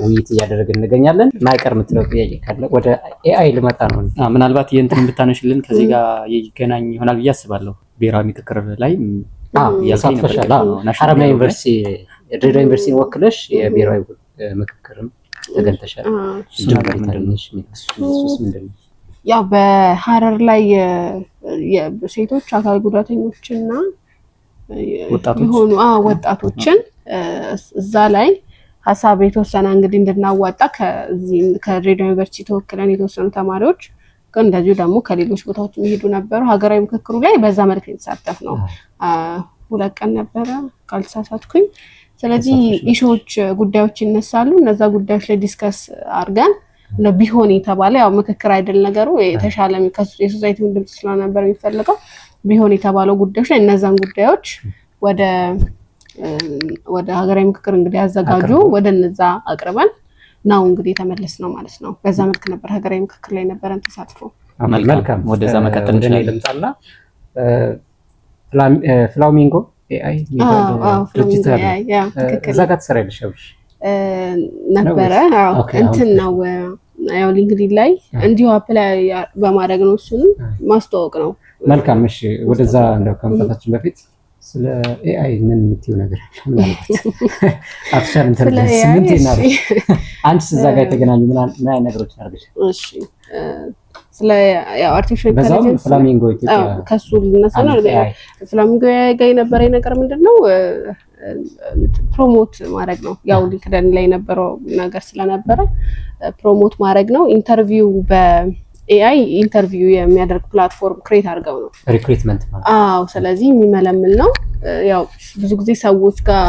ውይይት እያደረግን እንገኛለን ማይቀር የምትለው ጥያቄ ካለ ወደ ኤአይ ልመጣ ነው ምናልባት የእንትን ብታነሽልን ከዚህ ጋር ይገናኝ ይሆናል ብዬ አስባለሁ ብሔራዊ ምክክር ላይ ያሳፈሻል ሐረማያ ዩኒቨርሲቲ ድሬዳዋ ዩኒቨርሲቲን ወክለሽ የብሔራዊ ምክክርም ተገኝተሻል ምንድነው ያው በሐረር ላይ የሴቶች አካል ጉዳተኞችና ወጣቶችን እዛ ላይ ሀሳብ የተወሰነ እንግዲህ እንድናዋጣ ከድሬዳዋ ዩኒቨርሲቲ ተወክለን የተወሰኑ ተማሪዎች ግን እንደዚሁ ደግሞ ከሌሎች ቦታዎች የሚሄዱ ነበሩ ሀገራዊ ምክክሩ ላይ በዛ መልክ የተሳተፍ ነው 2 ቀን ነበረ ካልተሳሳትኩኝ ስለዚህ ኢሹዎች ጉዳዮች ይነሳሉ እነዛ ጉዳዮች ላይ ዲስከስ አድርገን ቢሆን የተባለ ያው ምክክር አይደል ነገሩ የተሻለ የሶሳይቲውን ድምጽ ስለነበር የሚፈልገው ቢሆን የተባለው ጉዳዮች ላይ እነዛን ጉዳዮች ወደ ሀገራዊ ምክክር እንግዲህ ያዘጋጁ ወደ እነዛ አቅርበን ነው እንግዲህ ተመለስነው ማለት ነው በዛ መልክ ነበር ሀገራዊ ምክክር ላይ ነበረን ተሳትፎ መልካም ወደዛ መቀጠል እንችላለን ፍላሚንጎ ኤአይ ድርጅት እዛ ጋር ትሰሪያለሽ ነበረ እንትን ነው ያው ሊንክዲን ላይ እንዲሁ አፕላይ በማድረግ ነው እሱን ማስተዋወቅ ነው መልካም እሺ ወደዛ እንደው ከመጣታችን በፊት ስለ ኤአይ ምን የምትይው ነገር አለ ማለት አርቲፊሻል ኢንተለጀንስ ምን ይናር አንቺ እዛ ጋር የተገናኙ ምን አይነት ነገሮች አድርገሽ እሺ ስለ ያው አርቲፊሻል ኢንተለጀንስ ፍላሚንጎ ኢትዮጵያ ከሱ ልነሳና ፍላሚንጎ ጋር የነበረው ነገር ምንድነው ፕሮሞት ማድረግ ነው ያው ሊንክድን ላይ የነበረው ነገር ስለነበረ ፕሮሞት ማድረግ ነው ኢንተርቪው በኤአይ ኢንተርቪው የሚያደርግ ፕላትፎርም ክሬት አድርገው ነው ሪክሩትመንት ማለት ስለዚህ የሚመለምል ነው ያው ብዙ ጊዜ ሰዎች ጋር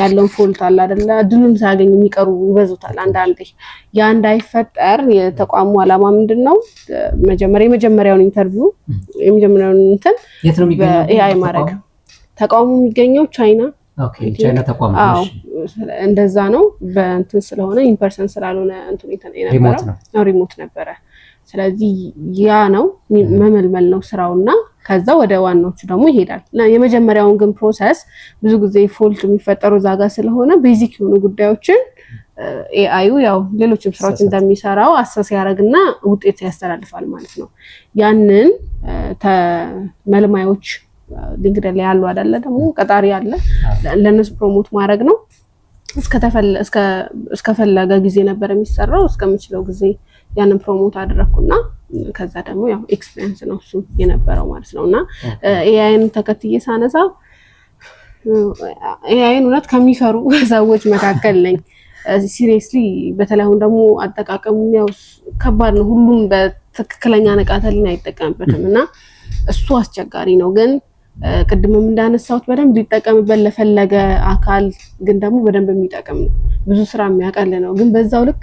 ያለውን ፎልት አለ አይደለ ድሉን ሳያገኙ የሚቀሩ ይበዙታል አንዳንዴ ያ እንዳይፈጠር የተቋሙ ዓላማ ምንድነው የመጀመሪያውን ኢንተርቪው የመጀመሪያውን እንትን የት ነው የሚገኘው ኤአይ ማድረግ ተቋሙ የሚገኘው ቻይና ቻይና ተቋም ነው እንደዛ ነው በእንትን ስለሆነ ኢንፐርሰን ስላልሆነ እንትን የነበረው ሪሞት ነበረ ስለዚህ ያ ነው መመልመል ነው ስራውና ከዛ ወደ ዋናዎቹ ደግሞ ይሄዳል የመጀመሪያውን ግን ፕሮሰስ ብዙ ጊዜ ፎልት የሚፈጠሩ ዛጋ ስለሆነ ቤዚክ የሆኑ ጉዳዮችን ኤአዩ ያው ሌሎችም ስራዎች እንደሚሰራው አሰስ ያደርግና ውጤት ያስተላልፋል ማለት ነው ያንን ተመልማዮች ሊንክድን ላይ ያሉ አይደለ ደግሞ ቀጣሪ አለ ለነሱ ፕሮሞት ማድረግ ነው እስከፈለገ ጊዜ ነበር የሚሰራው። እስከምችለው ጊዜ ያንን ፕሮሞት አደረኩና ከዛ ደግሞ ያው ኤክስፒሪየንስ ነው እሱ የነበረው ማለት ነውና ኤአይን ተከትዬ ሳነሳ ኤአይን እውነት ከሚፈሩ ሰዎች መካከል ነኝ። ሲሪየስሊ በተለይ አሁን ደግሞ አጠቃቀሙ ያው ከባድ ነው። ሁሉም በትክክለኛ ንቃተ ህሊና አይጠቀምበትም እና እሱ አስቸጋሪ ነው። ግን ቅድምም እንዳነሳሁት በደንብ ሊጠቀምበት ለፈለገ አካል ግን ደግሞ በደንብ የሚጠቅም ነው። ብዙ ስራ የሚያቀል ነው። ግን በዛው ልክ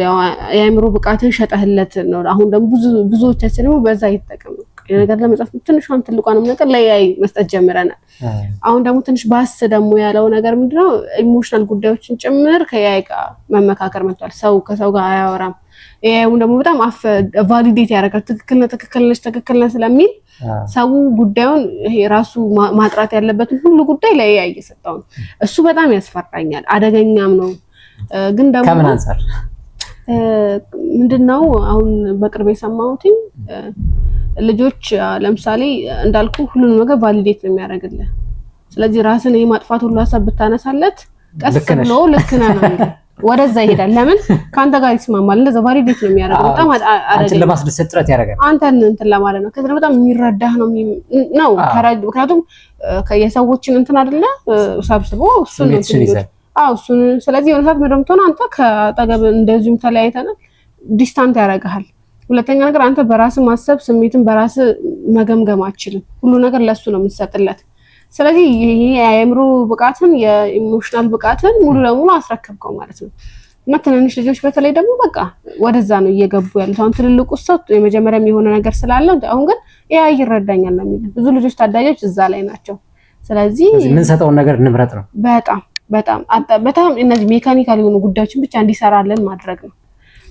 ያው የአእምሮ ብቃትን ሸጠህለት ነው። አሁን ደግሞ ብዙዎቻችን ደግሞ በዛ ይጠቀም ነው ነገር ለመጻፍ ትንሿን ትልቋንም ነገር ለኤአይ መስጠት ጀምረናል። አሁን ደግሞ ትንሽ ባስ ደግሞ ያለው ነገር ምንድነው ኢሞሽናል ጉዳዮችን ጭምር ከኤአይ ጋር መመካከር መጥቷል። ሰው ከሰው ጋር አያወራም። ኤአይውን ደግሞ በጣም ቫሊዴት ያደርጋል። ትክክል ነህ ስለሚል ሰው ጉዳዩን ይሄ ራሱ ማጥራት ያለበትን ሁሉ ጉዳይ ለኤአይ እየሰጠው ነው። እሱ በጣም ያስፈራኛል፣ አደገኛም ነው። ግን ደግሞ ከምን አንፃር ምንድነው አሁን በቅርብ የሰማሁት ልጆች ለምሳሌ እንዳልኩ ሁሉንም ነገር ቫሊዴት ነው የሚያደርግልህ። ስለዚህ ራስን የማጥፋት ሁሉ ሀሳብ ብታነሳለት ቀስ ብሎ ልክ ነህ ነው የሚለው ወደዛ ይሄዳል። ለምን ካንተ ጋር ይስማማል። እንደዛ ቫሊዴት ነው የሚያደርገው። በጣም አንተን ለማስደሰት ጥረት ያደርጋል። አንተን እንትን ለማለት ነው። ከዛ በጣም የሚረዳህ ነው ምክንያቱም የሰዎችን እንትን አይደለ ሰብስቦ እሱን ነው እሱን። ስለዚህ የሆነ ሰዓት መደምቶን አንተ ከአጠገብ እንደዚሁም ተለያይተናል ዲስታንት ያደርግሃል። ሁለተኛ ነገር አንተ በራስ ማሰብ ስሜትን በራስ መገምገም አትችልም። ሁሉ ነገር ለሱ ነው የምትሰጥለት። ስለዚህ ይሄ የአእምሮ ብቃትን የኢሞሽናል ብቃትን ሙሉ ለሙሉ አስረከብከው ማለት ነው። እና ትንንሽ ልጆች በተለይ ደግሞ በቃ ወደዛ ነው እየገቡ ያሉት። አሁን ትልልቁ ሰው የመጀመሪያም የሆነ ነገር ስላለ አሁን ግን ኤአይ ይረዳኛል ነው የሚለው። ብዙ ልጆች ታዳጊዎች እዛ ላይ ናቸው። ስለዚህ የምንሰጠውን ነገር እንምረጥ ነው። በጣም እነዚህ ሜካኒካል የሆኑ ጉዳዮችን ብቻ እንዲሰራልን ማድረግ ነው።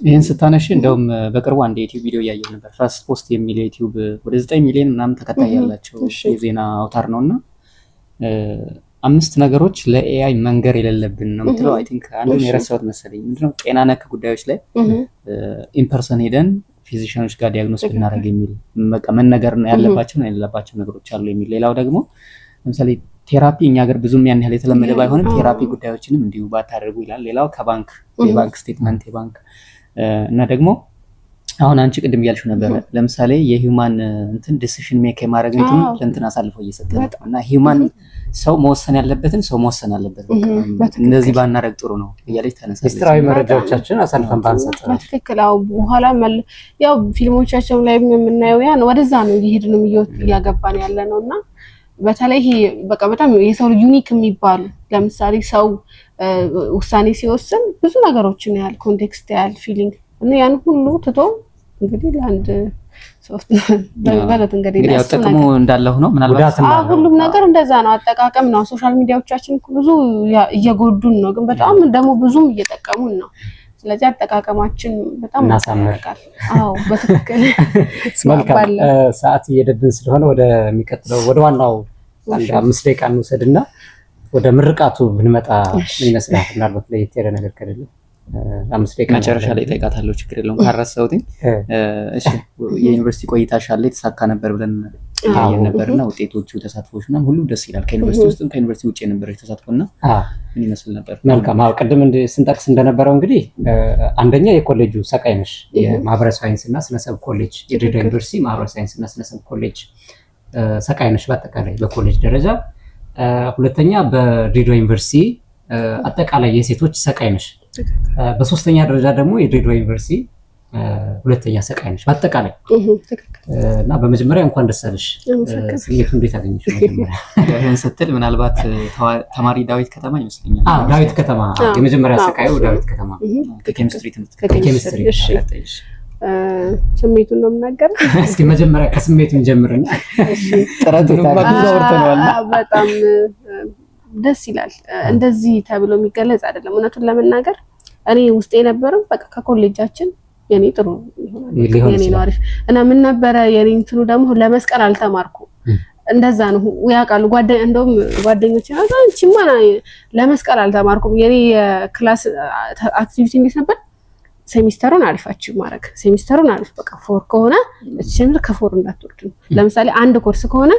ይህን ስታነሽ እንደውም በቅርቡ አንድ የዩቲዩብ ቪዲዮ እያየሁ ነበር። ፋስት ፖስት የሚል ዩቲዩብ ወደ 9 ሚሊዮን ምናምን ተከታይ ያላቸው የዜና አውታር ነውና 5 ነገሮች ለኤአይ መንገር የሌለብን ነው የምትለው። አይ ቲንክ አንዱን የረሳሁት መሰለኝ። ምንድነው ጤና ነክ ጉዳዮች ላይ ኢምፐርሰን ሄደን ፊዚሽያኖች ጋር ዲያግኖስ ብናደርግ የሚል በቃ መነገር ያለባቸው ነው የሌለባቸው ነገሮች አሉ የሚል። ሌላው ደግሞ ለምሳሌ ቴራፒ እኛ ሀገር ብዙም ያን ያህል የተለመደ ባይሆንም ቴራፒ ጉዳዮችንም እንዲሁ ባታደርጉ ይላል። ሌላው ከባንክ የባንክ ስቴትመንት እና ደግሞ አሁን አንቺ ቅድም እያልሽው ነበር ለምሳሌ የሂውማን እንትን ዲሲሽን ሜክ የማድረግ እንትን ለእንትን አሳልፎ እየሰጠ ነው እና ሂውማን ሰው መወሰን ያለበትን ሰው መወሰን አለበት። እንደዚህ ባናረግ ጥሩ ነው እያለች ተነሳለች። ሚስጥራዊ መረጃዎቻችን አሳልፈን ባንሰጥ በትክክል በኋላ ያው ፊልሞቻቸው ላይ የምናየው ያን ወደዛ ነው እየሄድን እያገባን ያለ ነውና በተለይ ይሄ በቃ በጣም የሰው ዩኒክ የሚባሉ ለምሳሌ ሰው ውሳኔ ሲወስን ብዙ ነገሮችን ያህል ኮንቴክስት ያህል ፊሊንግ እና ያን ሁሉ ትቶ እንግዲህ ለአንድ ሶፍት በለት እንግዲህ ጥቅሙ እንዳለው ነው። ምናልባት ሁሉም ነገር እንደዛ ነው። አጠቃቀም ነው። ሶሻል ሚዲያዎቻችን ብዙ እየጎዱን ነው፣ ግን በጣም ደግሞ ብዙም እየጠቀሙን ነው። ስለዚህ አጠቃቀማችን በጣም ያስፈልጋል። በትክክል መልካም ሰዓት እየደብን ስለሆነ ወደሚቀጥለው ወደ ዋናው 5 ደቂቃ እንውሰድና ወደ ምርቃቱ ብንመጣ ምን ይመስላል? ምናልባት ለየት ያለ ነገር ከሌለ 5 ደቂቃ መጨረሻ ላይ ጠይቃታለሁ። ችግር የለውም ካረሳሁት። እሺ የዩኒቨርሲቲ ቆይታሽ አለ የተሳካ ነበር ብለን ያየን ነበርና ውጤቶቹ ተሳትፎች ምናምን ሁሉ ደስ ይላል። ከዩኒቨርሲቲ ውስጥም ከዩኒቨርሲቲ ውጭ የነበረ ተሳትፎና ምን ይመስል ነበር? መልካም ቅድም ስንጠቅስ እንደነበረው እንግዲህ አንደኛ የኮሌጁ ሰቃይ ነሽ የማህበረሰብ ሳይንስና ስነሰብ ኮሌጅ የድሬዳዋ ዩኒቨርሲቲ ማህበረሰብ ሳይንስና ስነሰብ ኮሌጅ ሰቃይ ነሽ በአጠቃላይ በኮሌጅ ደረጃ። ሁለተኛ በድሬዳዋ ዩኒቨርሲቲ አጠቃላይ የሴቶች ሰቃይ ነሽ። በሶስተኛ ደረጃ ደግሞ የድሬዳዋ ዩኒቨርሲቲ ሁለተኛ ሰቃይ ነሽ በአጠቃላይ እና በመጀመሪያ እንኳን ደስ አለሽ። ስሜቱ እንዴት አገኘሽ? መጀመሪያ ይሄን ስትል ምናልባት ተማሪ ዳዊት ከተማ ይመስለኛል። ዳዊት ከተማ የመጀመሪያ ሰቃዩ ዳዊት ከተማ ከኬሚስትሪ ትምህርት ከኬሚስትሪ ስሜቱን ነው የምናገረው። እስኪ መጀመሪያ ከስሜቱን ጀምርና ጥረቱን አውርተናል። በጣም ደስ ይላል። እንደዚህ ተብሎ የሚገለጽ አይደለም። እውነቱን ለመናገር እኔ ውስጤ የነበረው በቃ ከኮሌጃችን የኔ ጥሩ ይሆናል የኔ ነው አሪፍ እና ምን ነበረ የኔ እንትኑ ደግሞ ለመስቀል አልተማርኩም። እንደዛ ነው ያውቃሉ እንደውም ጓደኞቼ አንቺማ ለመስቀል አልተማርኩም። የኔ ክላስ አክቲቪቲ እንዴት ነበር? ሴሚስተሩን አልፋችሁ ማድረግ ሴሚስተሩን አልፍ በቃ ፎር ከሆነ ሴሚስተር ከፎር እንዳትወርድ ነው። ለምሳሌ አንድ ኮርስ ከሆነ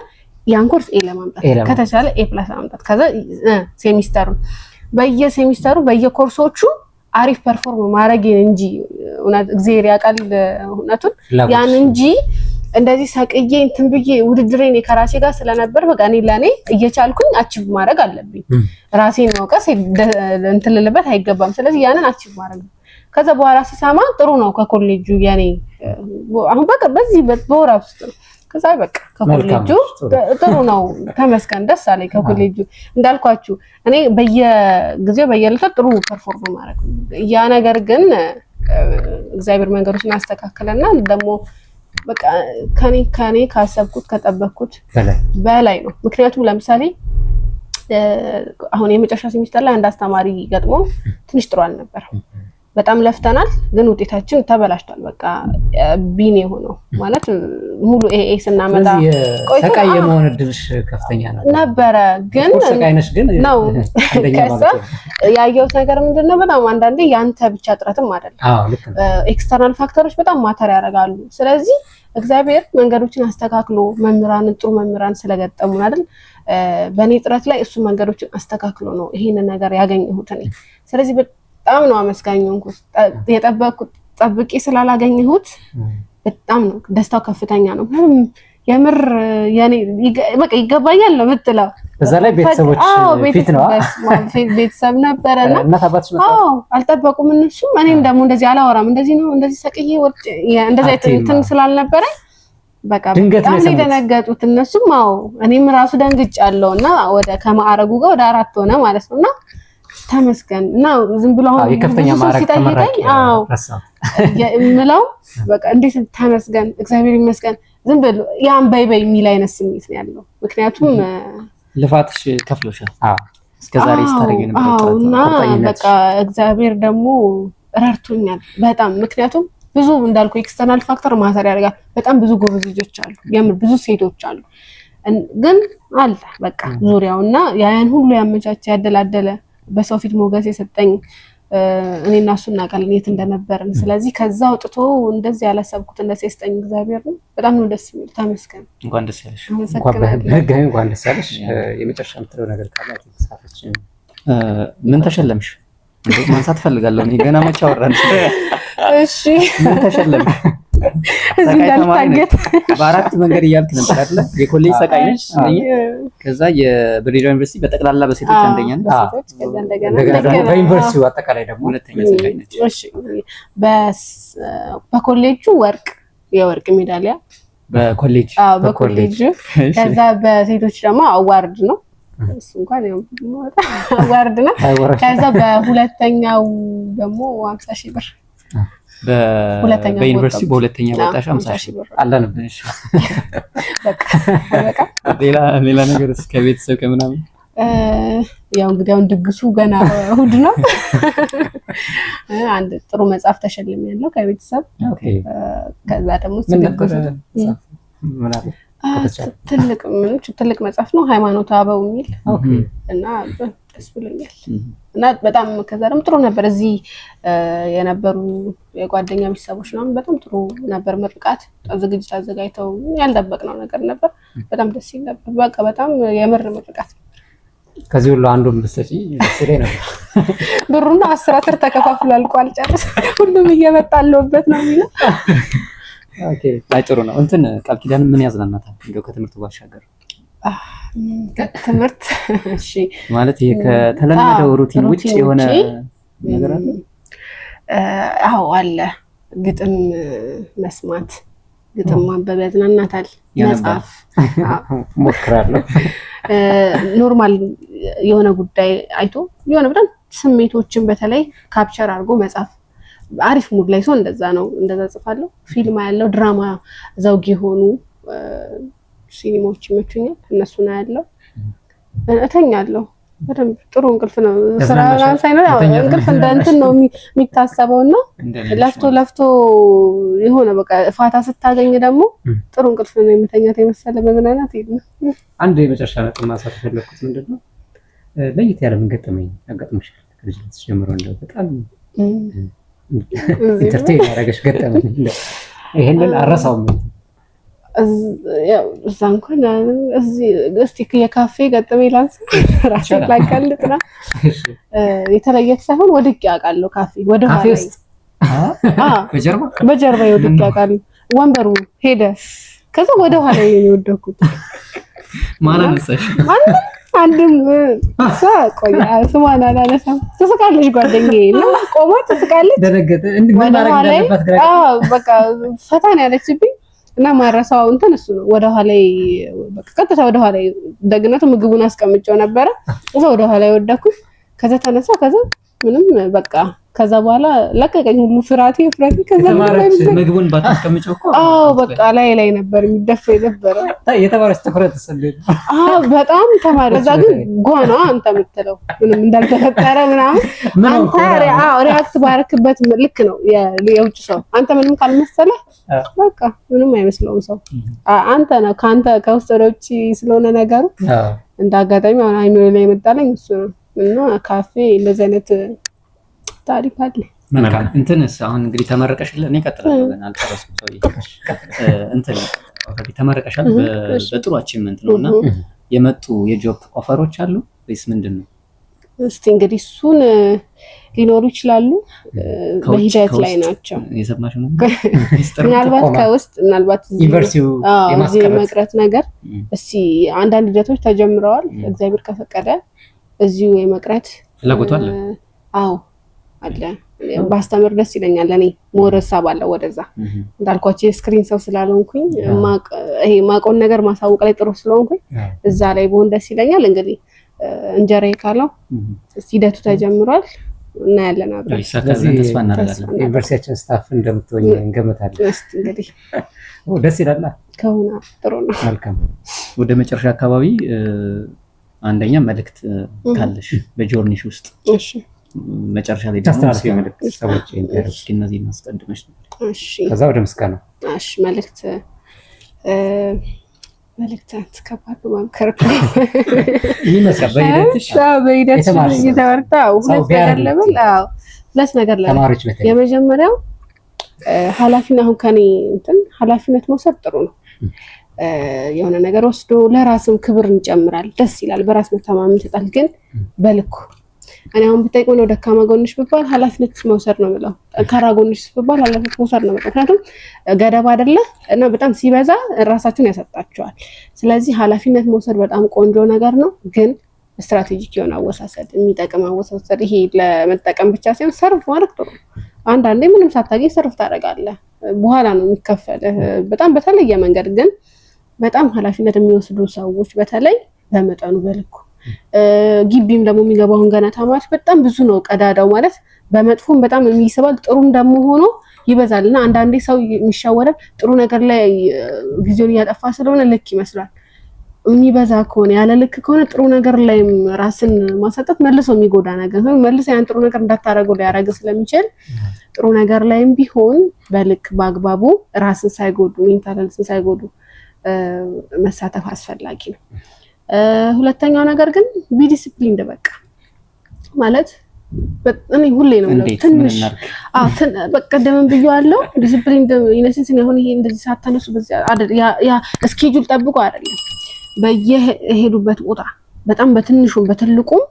ያን ኮርስ ኤ ለማምጣት ከተቻለ ኤ ፕላስ ለማምጣት ከዛ ሴሚስተሩን በየሴሚስተሩ በየኮርሶቹ አሪፍ ፐርፎርም ማድረግ እንጂ እግዚአብሔር ያውቃል እውነቱን ያን እንጂ እንደዚህ ሰቅዬ እንትን ብዬ ውድድሬን ከራሴ ጋር ስለነበር በቃ እኔ ለኔ እየቻልኩኝ አቺቭ ማድረግ አለብኝ። ራሴን መውቀስ እንትን ልልበት አይገባም። ስለዚህ ያንን አቺቭ ማድረግ ነው። ከዛ በኋላ ሲሰማ ጥሩ ነው ከኮሌጁ ያኔ አሁን በቃ በዚህ በወራ ውስጥ ነው። ከዛ በቃ ከኮሌጁ ጥሩ ነው ተመስገን ደስ አለኝ። ከኮሌጁ እንዳልኳችሁ እኔ በየጊዜው በየለታ ጥሩ ፐርፎርም ማድረግ ያ ነገር ግን እግዚአብሔር መንገዶችን አስተካክለና ደግሞ በቃ ከኔ ካሰብኩት ከጠበቅኩት በላይ ነው። ምክንያቱም ለምሳሌ አሁን የመጨረሻ ሴሚስተር ላይ አንድ አስተማሪ ገጥሞ ትንሽ ጥሩ አልነበረም። በጣም ለፍተናል ግን ውጤታችን ተበላሽቷል። በቃ ቢኔ ሆኖ ማለት ሙሉ ኤኤ ስናመጣ ሰቃይ የመሆን እድልሽ ከፍተኛ ነበረ። ግን ሰቃይነሽ ግን ነው ያየሁት ነገር ምንድነው በጣም አንዳንዴ ያንተ ብቻ ጥረትም አይደለም። ኤክስተርናል ፋክተሮች በጣም ማተር ያደርጋሉ። ስለዚህ እግዚአብሔር መንገዶችን አስተካክሎ ጥሩ መምህራን ስለገጠሙን አይደል በእኔ ጥረት ላይ እሱ መንገዶችን አስተካክሎ ነው ይሄንን ነገር ያገኘሁት እኔ። ስለዚህ በጣም ነው አመስጋኝንኩት። የጠበቅኩት ጠብቄ ስላላገኘሁት በጣም ነው ደስታው ከፍተኛ ነው። የምር ያኔ በቃ ይገባኛል ነው የምትለው። በዛ ላይ ቤተሰቦች ፊት ነው ቤተሰብ ነበረና አልጠበቁም እነሱም። እኔም ደግሞ እንደዚህ አላወራም እንደዚህ ነው እንደዚህ ሰቅዬ እንደዚህ እንትን ስላልነበረ በቃ በጣም ነው የደነገጡት እነሱም። እኔም ራሱ ደንግጫለሁና ወደ ከማዕረጉ ጋር ወደ 4 ሆነ ማለት ነውና ተመስገን እና ዝም ብሎ አሁን የከፍተኛ ማዕረግ ተመራቂ የምለው በቃ እንዴት ተመስገን እግዚአብሔር ይመስገን ዝም ብሎ ያን በይ የሚል አይነት ስሜት ነው ያለው። ምክንያቱም ልፋትሽ ከፍሎሻል እስከዛሬ ስታደርጊ እና በቃ እግዚአብሔር ደግሞ ረድቶኛል በጣም። ምክንያቱም ብዙ እንዳልኩ ኤክስተርናል ፋክተር ማተር ያደርጋል። በጣም ብዙ ጎበዝ ልጆች አሉ፣ የምር ብዙ ሴቶች አሉ። ግን አለ በቃ ዙሪያውና ያን ሁሉ ያመቻቸ ያደላደለ በሰው ፊት ሞገስ የሰጠኝ እኔና እሱ እናውቃለን የት እንደነበርን። ስለዚህ ከዛ አውጥቶ እንደዚህ ያላሰብኩት እንደሰጠኝ እግዚአብሔር ነው። በጣም ነው ደስ የሚል። ተመስገን። እንኳን ደስ ያለሽ። እንኳን ደስ ያለሽ። የመጨረሻ የምትለው ነገር ካለ ተሳፈች። ምን ተሸለምሽ? ማንሳት ፈልጋለሁ እኔ ገና መቼ አወራን። እሺ ምን ተሸለምሽ? እዚህ እንዳልታገት በአራት መንገድ እያልክ ነበር አይደል? የኮሌጅ ሰቃይ ነሽ፣ ከዛ የድሬዳዋ ዩኒቨርሲቲ በጠቅላላ በሴቶች አንደኛ ነሽ፣ ከዛ እንደገና በዩኒቨርሲቲው አጠቃላይ ደግሞ ሁለተኛ ሰቃይ ነሽ። እሺ በኮሌጁ የወርቅ ሜዳሊያ በኮሌጅ ከዛ በሴቶች ደግሞ አዋርድ ነው እሱ እንኳን አዋርድ ነው። ከዛ በሁለተኛው ደግሞ 50,000 ብር በዩኒቨርሲቲ በሁለተኛ ወጣሽ 50,000 ብር አለንብሽ። በቃ ሌላ ነገር እስከ ቤተሰብ ከምናምን ያው እንግዲህ አሁን ድግሱ ገና እሑድ ነው። አንድ ጥሩ መጽሐፍ ተሸልሜያለሁ ከቤተሰብ። ከዛ ደግሞ ትልቅ መጽሐፍ ነው ሃይማኖተ አበው የሚል እና ደስ ብሎኛል። እና በጣም ከዛ ደግሞ ጥሩ ነበር። እዚህ የነበሩ የጓደኛ ቤተሰቦች ነው በጣም ጥሩ ነበር። ምርቃት ዝግጅት አዘጋጅተው ያልጠበቅነው ነገር ነበር። በጣም ደስ ይል ነበር። በቃ በጣም የምር ምርቃት። ከዚህ ሁሉ አንዱን ብትሰጪ ደስ ይለኝ ነበር። ብሩና 10 ተከፋፍሎ አልቋል። ጨርስ ሁሉም እየመጣለውበት ነው የሚለው። ጥሩ ነው። እንትን ቃል ኪዳን ምን ያዝናናታል እንደው ከትምህርቱ ባሻገር? ትምህርት እሺ ማለት ይሄ ከተለመደው ሩቲን ውጭ የሆነ ነገር አለ? አዎ አለ። ግጥም መስማት፣ ግጥም ማንበብ ያዝናናታል። መጽሐፍ ሞክራለሁ። ኖርማል የሆነ ጉዳይ አይቶ የሆነ በጣም ስሜቶችን በተለይ ካፕቸር አድርጎ መጽሐፍ አሪፍ ሙድ ላይ ሰው እንደዛ ጽፋለሁ። ፊልም ያለው ድራማ ዘውግ የሆኑ ሲኒማዎች ይመቹኛል። እነሱ ነው ያለው። እተኛለሁ። በደንብ ጥሩ እንቅልፍ ነው። ስራ ሳይኖር እንቅልፍ እንደ እንትን ነው የሚታሰበውና ለፍቶ የሆነ በቃ ፋታ ስታገኝ ደግሞ ጥሩ እንቅልፍ ነው የሚተኛት የመሰለ መዝናናት የለም። አንድ የመጨረሻ ነጥብ ማንሳት የፈለኩት ምንድነው ለየት ያለ ምን ገጠመኝ ያጋጥምሻል? ከልጅነት ጀምሮ እንደው በጣም ኢንተርቴይን ያደረገሽ ገጠመኝ ይሄንን አረሳውም? እዛ እንኳን እስቲ የካፌ ገጠመኝ ላንሳ ራሴን ላጋልጥና የተለየት ሳይሆን ወድቄ አውቃለሁ። ካፌ ወደ ኋላ ውስጥ በጀርባ ወድቄ አውቃለሁ። ወንበሩ ሄደ። ከዛ ወደ ኋላ የወደኩት ማለት ነው። አንድም ቆይ ስሟን አላነሳም። ትስቃለች ጓደኛዬ ነው ቆማ ትስቃለች። ደነገጠ እንዴ በቃ ፈታን ያለችብኝ እና ማረሳው እንትን እሱ ነው። ወደ ኋላ በቃ ቀጥታ ወደ ኋላ ደግነቱ ምግቡን አስቀምጨው ነበረ። እዛ ወደ ኋላ ወደኩ። ከዛ ተነሳ። ከዛ ምንም በቃ ከዛ በኋላ ለቀቀኝ ሁሉ ፍራቴ። ከዛ ምግቡን ባታስቀምጨው እኮ በቃ ላይ ነበር የሚደፋ የነበረ። የተማረች ትኩረት ተሰለኝ በጣም ተማረ። እዛ ግን ጓና አንተ የምትለው ምንም እንዳልተፈጠረ ምናምን አንተ ሪአክት ባረክበት ልክ ነው የውጭ ሰው። አንተ ምንም ካልመሰለ በቃ ምንም አይመስለውም ሰው። አንተ ነው ካንተ ከውስጥ ወደ ውጭ ስለሆነ ነገሩ እንዳጋጣሚ አሁን አይምሮ ላይ የመጣለኝ እሱ ነው። እና ካፌ እንደዚህ አይነት ታሪክ አለ። መልካም እንትንስ አሁን እንግዲህ ተመረቀሽልህ። እኔ እቀጥላለሁ ገና አልጨረስኩም። እንትን ኦልሬዲ ተመረቀሻል በጥሩ አቺቭመንት ነውና የመጡ የጆብ ኦፈሮች አሉ ወይስ ምንድነው? እስቲ እንግዲህ እሱን ሊኖሩ ይችላሉ፣ በሂደት ላይ ናቸው። የሰማሽው ነው? ምናልባት ከውስጥ ምናልባት ዩኒቨርሲቲው የመቅረት ነገር እስቲ አንዳንድ ሂደቶች ተጀምረዋል። እግዚአብሔር ከፈቀደ እዚሁ የመቅረት ፍላጎቱ አለ። አዎ አለ። ባስተምር ደስ ይለኛል። እኔ ሞረሳ ባለው ወደዛ እንዳልኳችሁ የስክሪን ሰው ስላልሆንኩኝ ይሄ ማቆን ነገር ማሳወቅ ላይ ጥሩ ስለሆንኩኝ እዛ ላይ በሆን ደስ ይለኛል። እንግዲህ እንጀራዬ ካለው ሂደቱ ተጀምሯል እና ያለን አብረን ተስፋ እናደርጋለን። ዩኒቨርሲቲያችን ስታፍ እንደምትሆኝ እንገምታለን። እስቲ እንግዲህ ደስ ይላል ከሆነ ጥሩ ነው። መልካም ወደ መጨረሻ አካባቢ አንደኛ መልእክት ካለሽ በጆርኒሽ ውስጥ እሺ መጨረሻ ላይ ደግሞ መልእክት ሰዎች እስኪ እነዚህ እናስቀድመሽ ነው። እሺ ከዛ ወደ ምስጋና። እሺ መልእክት ከባድ ማምከርኩ ይመስላል በሂደትሽ እየተወርታው ሁለት ነገር ተማሪዎች በተለይ የመጀመሪያው ኃላፊነት አሁን ከኔ እንትን ኃላፊነት መውሰድ ጥሩ ነው። የሆነ ነገር ወስዶ ለራስም ክብር እንጨምራል፣ ደስ ይላል፣ በራስ መተማመን ይሰጣል። ግን በልኩ እኔ አሁን ብጠይቀው ነው ደካማ ጎንሽ ብባል ኃላፊነት መውሰድ ነው የምለው፣ ጠንካራ ጎንሽ ብባል ኃላፊነት መውሰድ ነው የምለው። ምክንያቱም ገደብ አይደለ እና በጣም ሲበዛ ራሳችሁን ያሰጣችኋል። ስለዚህ ኃላፊነት መውሰድ በጣም ቆንጆ ነገር ነው። ግን ስትራቴጂክ የሆነ አወሳሰድ፣ የሚጠቅም አወሳሰድ፣ ይሄ ለመጠቀም ብቻ ሳይሆን ሰርፍ ማድረግ ጥሩ ነው። አንዳንዴ ምንም ሳታገኝ ሰርፍ ታደርጋለህ፣ በኋላ ነው የሚከፈልህ በጣም በተለየ መንገድ። ግን በጣም ኃላፊነት የሚወስዱ ሰዎች በተለይ በመጠኑ በልኩ ግቢም ደግሞ የሚገባውን ገና ተማሪዎች በጣም ብዙ ነው ቀዳዳው ማለት በመጥፎም በጣም የሚስባል ጥሩም ደግሞ ሆኖ ይበዛልና አንዳንዴ ሰው የሚሻወረው ጥሩ ነገር ላይ ጊዜውን እያጠፋ ስለሆነ ልክ ይመስላል። የሚበዛ ከሆነ ያለ ልክ ከሆነ ጥሩ ነገር ላይ ራስን ማሳጠት መልሶ የሚጎዳ ነገር ነው። መልሶ ያን ጥሩ ነገር እንዳታረገው ሊያረግ ስለሚችል ጥሩ ነገር ላይም ቢሆን በልክ በአግባቡ ራስን ሳይጎዱ ሜንታልን ሳይጎዱ መሳተፍ አስፈላጊ ነው። ሁለተኛው ነገር ግን ቢዲሲፕሊን በቃ ማለት እኔ ሁሌ ነው ትንሽ በቃ ደምን ብዬዋለሁ። ዲሲፕሊን ኢነሰንስ ነው። ይሄ እንደዚህ ሳታነሱ ያ ስኬጁል ጠብቆ አይደለም በየሄዱበት ቦታ በጣም በትንሹም በትልቁም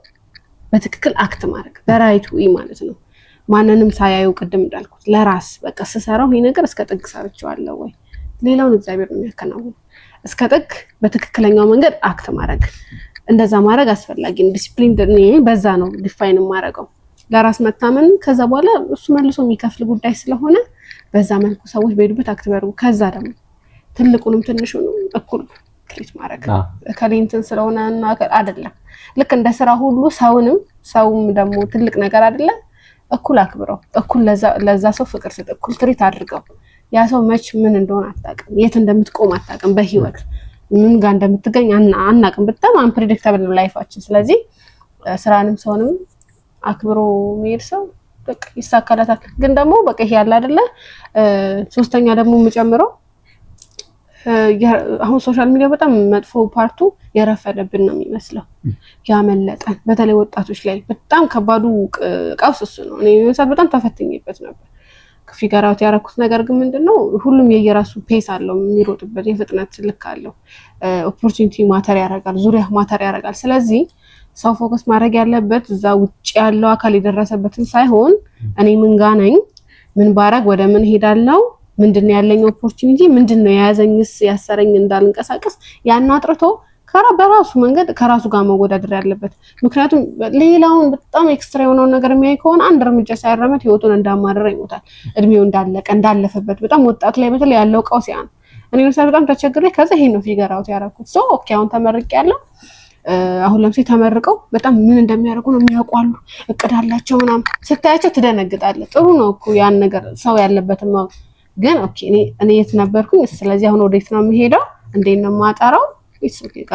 በትክክል አክት ማድረግ በራይት ወይ ማለት ነው። ማንንም ሳያዩ ቅድም እንዳልኩት ለራስ በቃ ስሰራው ይሄ ነገር እስከ ጥግ ሰርቼዋለሁ ወይ ሌላውን እግዚአብሔር ነው የሚያከናውነው። እስከ ጥግ በትክክለኛው መንገድ አክት ማድረግ እንደዛ ማድረግ አስፈላጊ ነው። ዲሲፕሊን በዛ ነው ዲፋይን ማድረገው ለራስ መታመን። ከዛ በኋላ እሱ መልሶ የሚከፍል ጉዳይ ስለሆነ በዛ መልኩ ሰዎች በሄዱበት አክት ያደርጉ። ከዛ ደግሞ ትልቁንም ትንሹንም እኩል ትሪት ማድረግ ከሌንትን ስለሆነና አይደለም። ልክ እንደ ስራ ሁሉ ሰውም ደግሞ ትልቅ ነገር አይደለም። እኩል አክብረው፣ እኩል ለዛ ሰው ፍቅር ስጥ፣ እኩል ትሪት አድርገው። ያ ሰው መች ምን እንደሆነ አታውቅም፣ የት እንደምትቆም አታውቅም፣ በህይወት ምን ጋር እንደምትገኝ አናውቅም። በጣም አንፕሬዲክታብል ነው ላይፋችን። ስለዚህ ስራንም ሰውንም አክብሮ የሚሄድ ሰው በቃ ይሳካላታል። ግን ደግሞ በቃ ይሄ ያለ አይደለ። ሶስተኛ ደግሞ የምጨምረው አሁን ሶሻል ሚዲያ በጣም መጥፎ ፓርቱ የረፈደብን ነው የሚመስለው፣ ያመለጠን። በተለይ ወጣቶች ላይ በጣም ከባዱ ቀውስ እሱ ነው። እኔ በጣም ተፈትኜበት ነበር። ፊገር አውት ያደረኩት ነገር ግን ምንድነው ሁሉም የየራሱ ፔስ አለው የሚሮጥበት የፍጥነት ልክ አለው። ኦፖርቹኒቲ ማተር ያደርጋል፣ ዙሪያ ማተር ያደርጋል። ስለዚህ ሰው ፎከስ ማድረግ ያለበት እዛ ውጭ ያለው አካል የደረሰበትን ሳይሆን እኔ ምን ጋር ነኝ፣ ምን ባረግ ወደ ምን ሄዳለው፣ ምንድነው ያለኝ ኦፖርቹኒቲ፣ ምንድነው የያዘኝስ ያሰረኝ እንዳልንቀሳቀስ ያን አጥርቶ በራሱ መንገድ ከራሱ ጋር መወዳደር ያለበት። ምክንያቱም ሌላውን በጣም ኤክስትራ የሆነውን ነገር የሚያይ ከሆነ አንድ እርምጃ ሳይራመድ ህይወቱን እንዳማረረ ይሞታል። እድሜው እንዳለቀ እንዳለፈበት በጣም ወጣት ላይ በተለይ ያለው ቀውስ ያን እኔ ለምሳሌ በጣም ተቸግሬ ከዛ ይሄን ነው ፊገር አውት ያደረኩት። ሶ ኦኬ አሁን ተመርቄያለሁ። አሁን ለምሳሌ ተመርቀው በጣም ምን እንደሚያደርጉ ነው የሚያውቋሉ፣ እቅድ አላቸው ምናምን ስታያቸው ትደነግጣለህ። ጥሩ ነው እኮ ያን ነገር ሰው ያለበትም ነው። ግን ኦኬ እኔ የት ነበርኩኝ? ስለዚህ አሁን ወዴት ነው የምሄደው? እንዴት ነው የማጠራው?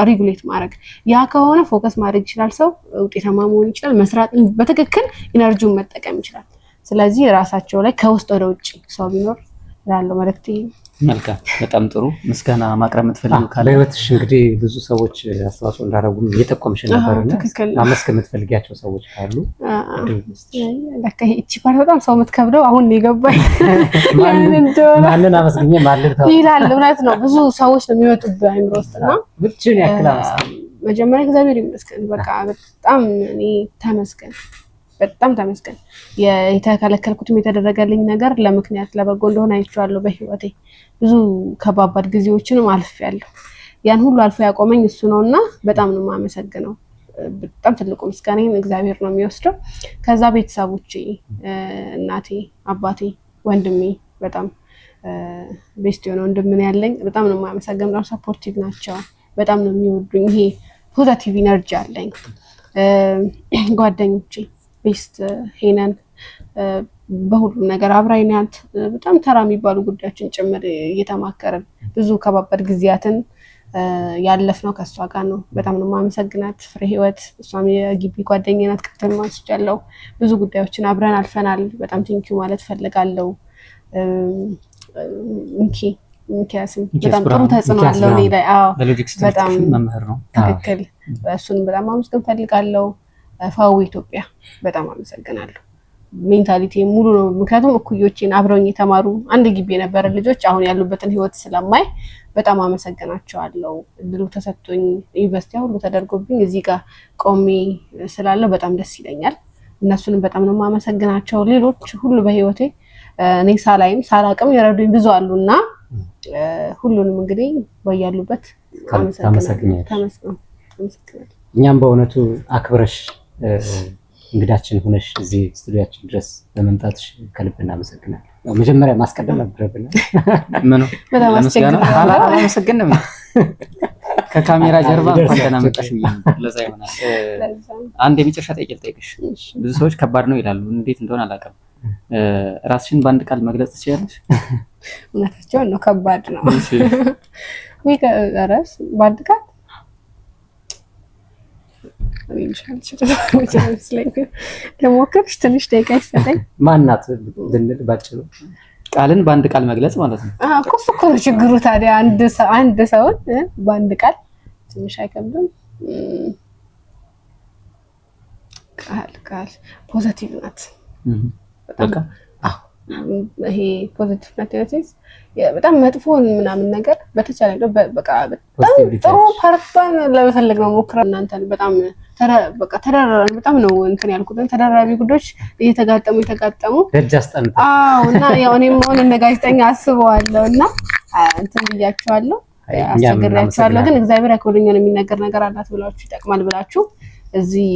ሬጉሌት ማድረግ ያ ከሆነ ፎከስ ማድረግ ይችላል። ሰው ውጤታማ መሆን ይችላል። መስራት በትክክል ኢነርጂውን መጠቀም ይችላል። ስለዚህ ራሳቸው ላይ ከውስጥ ወደ ውጭ ሰው ቢኖር ያለው መልእክት። መልካም፣ በጣም ጥሩ። ምስጋና ማቅረብ የምትፈልጊው ካለ? በህይወትሽ እንግዲህ ብዙ ሰዎች አስተዋጽኦ እንዳደረጉ እየጠቆምሽ ነበርና ማመስገን የምትፈልጊያቸው ሰዎች ካሉ? ለካ እቺ ፓርት በጣም ሰው የምትከብደው አሁን ነው የገባኝ። ማንን አመስግኜ ማንን ተው ይላል። እውነት ነው። ብዙ ሰዎች ነው የሚወጡበት አይምሮ ውስጥና ብቻውን ያክል አመስግኝ። መጀመሪያ እግዚአብሔር ይመስገን። በቃ በጣም እኔ ተመስገን፣ በጣም ተመስገን። የተከለከልኩትም የተደረገልኝ ነገር ለምክንያት ለበጎ እንደሆነ አይቼዋለሁ። በህይወቴ ብዙ ከባባድ ጊዜዎችንም አልፌያለሁ። ያን ሁሉ አልፎ ያቆመኝ እሱ ነውና በጣም ነው የማመሰግነው። በጣም ትልቁ ምስጋናዬን እግዚአብሔር ነው የሚወስደው። ከዛ ቤተሰቦቼ፣ እናቴ፣ አባቴ፣ ወንድሜ በጣም ቤስት የሆነ ወንድም ነው ያለኝ። በጣም ነው የማመሰግነው። በጣም ሰፖርቲቭ ናቸው። በጣም ነው የሚወዱኝ። ይሄ ፖዚቲቭ ኢነርጂ አለኝ። ጓደኞቼ ቤስት ሄነን በሁሉም ነገር አብራኝ ናት። በጣም ተራ የሚባሉ ጉዳዮችን ጭምር እየተማከርን ብዙ ከባባድ ጊዜያትን ያለፍነው ከሷ ጋር ነው። በጣም ነው የማመሰግናት። ፍሬ ህይወት እሷም የግቢ ጓደኛዬ ናት። ቅድም አንስቻለሁ። ብዙ ጉዳዮችን አብረን አልፈናል። በጣም ቴንኪው ማለት ፈልጋለሁ። ሚኪያስም በጣም ጥሩ ተጽዕኖ አለው እኔ ላይ። አዎ በጣም መምህር ነው። ትክክል። እሱን በጣም ማመስገን ፈልጋለሁ። ፋው ኢትዮጵያ በጣም አመሰግናለሁ። ሜንታሊቲ ሙሉ ነው። ምክንያቱም እኩዮቼን አብረውኝ የተማሩ አንድ ግቢ የነበረ ልጆች አሁን ያሉበትን ህይወት ስለማይ በጣም አመሰግናቸዋለሁ። እድሉ ተሰጥቶኝ ዩኒቨርሲቲ ሁሉ ተደርጎብኝ እዚህ ጋር ቆሜ ስላለው በጣም ደስ ይለኛል። እነሱንም በጣም ነው የማመሰግናቸው። ሌሎች ሁሉ በህይወቴ እኔ ሳላይም ሳላቅም የረዱኝ ብዙ አሉና ሁሉንም እንግዲህ በያሉበት አመሰግናለሁ። እኛም በእውነቱ አክብረሽ እንግዳችን ሆነሽ እዚህ ስቱዲያችን ድረስ በመምጣትሽ ከልብ እናመሰግናለን። መጀመሪያ ማስቀደም ነበረብን። ምኑ አላመሰግንም። ከካሜራ ጀርባ እንኳን ደህና መጣሽ ብዬሽ ነበር። ለዛ ይሆናል። አንድ የመጨረሻ ጥያቄ ልጠይቅሽ። ብዙ ሰዎች ከባድ ነው ይላሉ። እንዴት እንደሆነ አላውቅም። ራስሽን በአንድ ቃል መግለጽ ትችያለሽ? እውነታቸውን ነው። ከባድ ነው። ራስ በአንድ ቃል ለሞክርሽ ትንሽ ደቂቃ ይሰጠኝ። ማናት ብንል ባጭሩ ቃልን በአንድ ቃል መግለጽ ማለት ነው እኮ እኮ ነው ችግሩ። ታዲያ አንድ ሰውን በአንድ ቃል ትንሽ አይከብድም? ቃል ፖዚቲቭ ናት። በቃ ይሄ ፖዚቲቭ ናት። በጣም መጥፎ ምናምን ነገር በተቻለ በቃ በጣም ጥሩ ፓርቷን ለመፈለግ ነው ሞክራ። እናንተን በጣም በቃ ተደራራቢ በጣም ነው እንትን ያልኩት። ተደራራቢ ጉዳዮች እየተጋጠሙ ደጅ አስጠንታ። አዎ። እና ያው እኔም ሆነ እንደ ጋዜጠኛ አስበዋለሁ እና እንትን ብያቸዋለሁ፣ አስቸግሬያቸዋለሁ። ግን እግዚአብሔር ያክብረኛል የሚነገር ነገር አላት ብላችሁ ይጠቅማል ብላችሁ እዚህ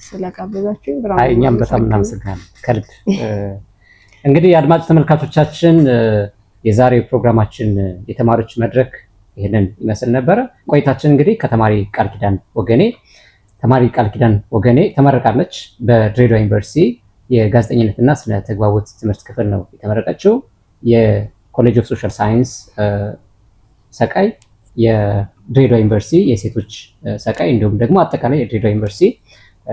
ስለጋበዛችሁ እኛም በጣም እናመሰግናለን ከልብ። እንግዲህ አድማጭ ተመልካቾቻችን የዛሬው ፕሮግራማችን የተማሪዎች መድረክ ይሄንን ይመስል ነበረ። ቆይታችን እንግዲህ ከተማሪ ቃል ኪዳን ወገኔ ተመረቃለች። በድሬዳዋ ዩኒቨርሲቲ የጋዜጠኝነትና ስነ ተግባቦት ትምህርት ክፍል ነው የተመረቀችው። የኮሌጅ ኦፍ ሶሻል ሳይንስ ሰቃይ፣ የድሬዳዋ ዩኒቨርሲቲ የሴቶች ሰቃይ እንዲሁም ደግሞ አጠቃላይ የድሬዳዋ ዩኒቨርሲቲ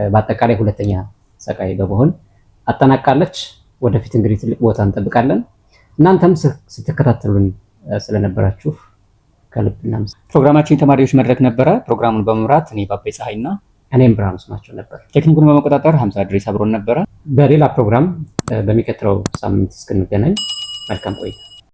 በአጠቃላይ ሁለተኛ ሰቃይ በመሆን አጠናቃለች። ወደፊት እንግዲህ ትልቅ ቦታ እንጠብቃለን። እናንተም ስትከታተሉን ስለነበራችሁ ከልብ እናመሰግናለን። ፕሮግራማችን የተማሪዎች መድረክ ነበረ። ፕሮግራሙን በመምራት እኔ ባቤ ፀሐይና እኔም ብርሃኑ ስማቸው ነበር። ቴክኒኩን በመቆጣጠር 50 ድሬስ አብሮን ነበረ። በሌላ ፕሮግራም በሚቀጥለው ሳምንት እስክንገናኝ መልካም ቆይታ።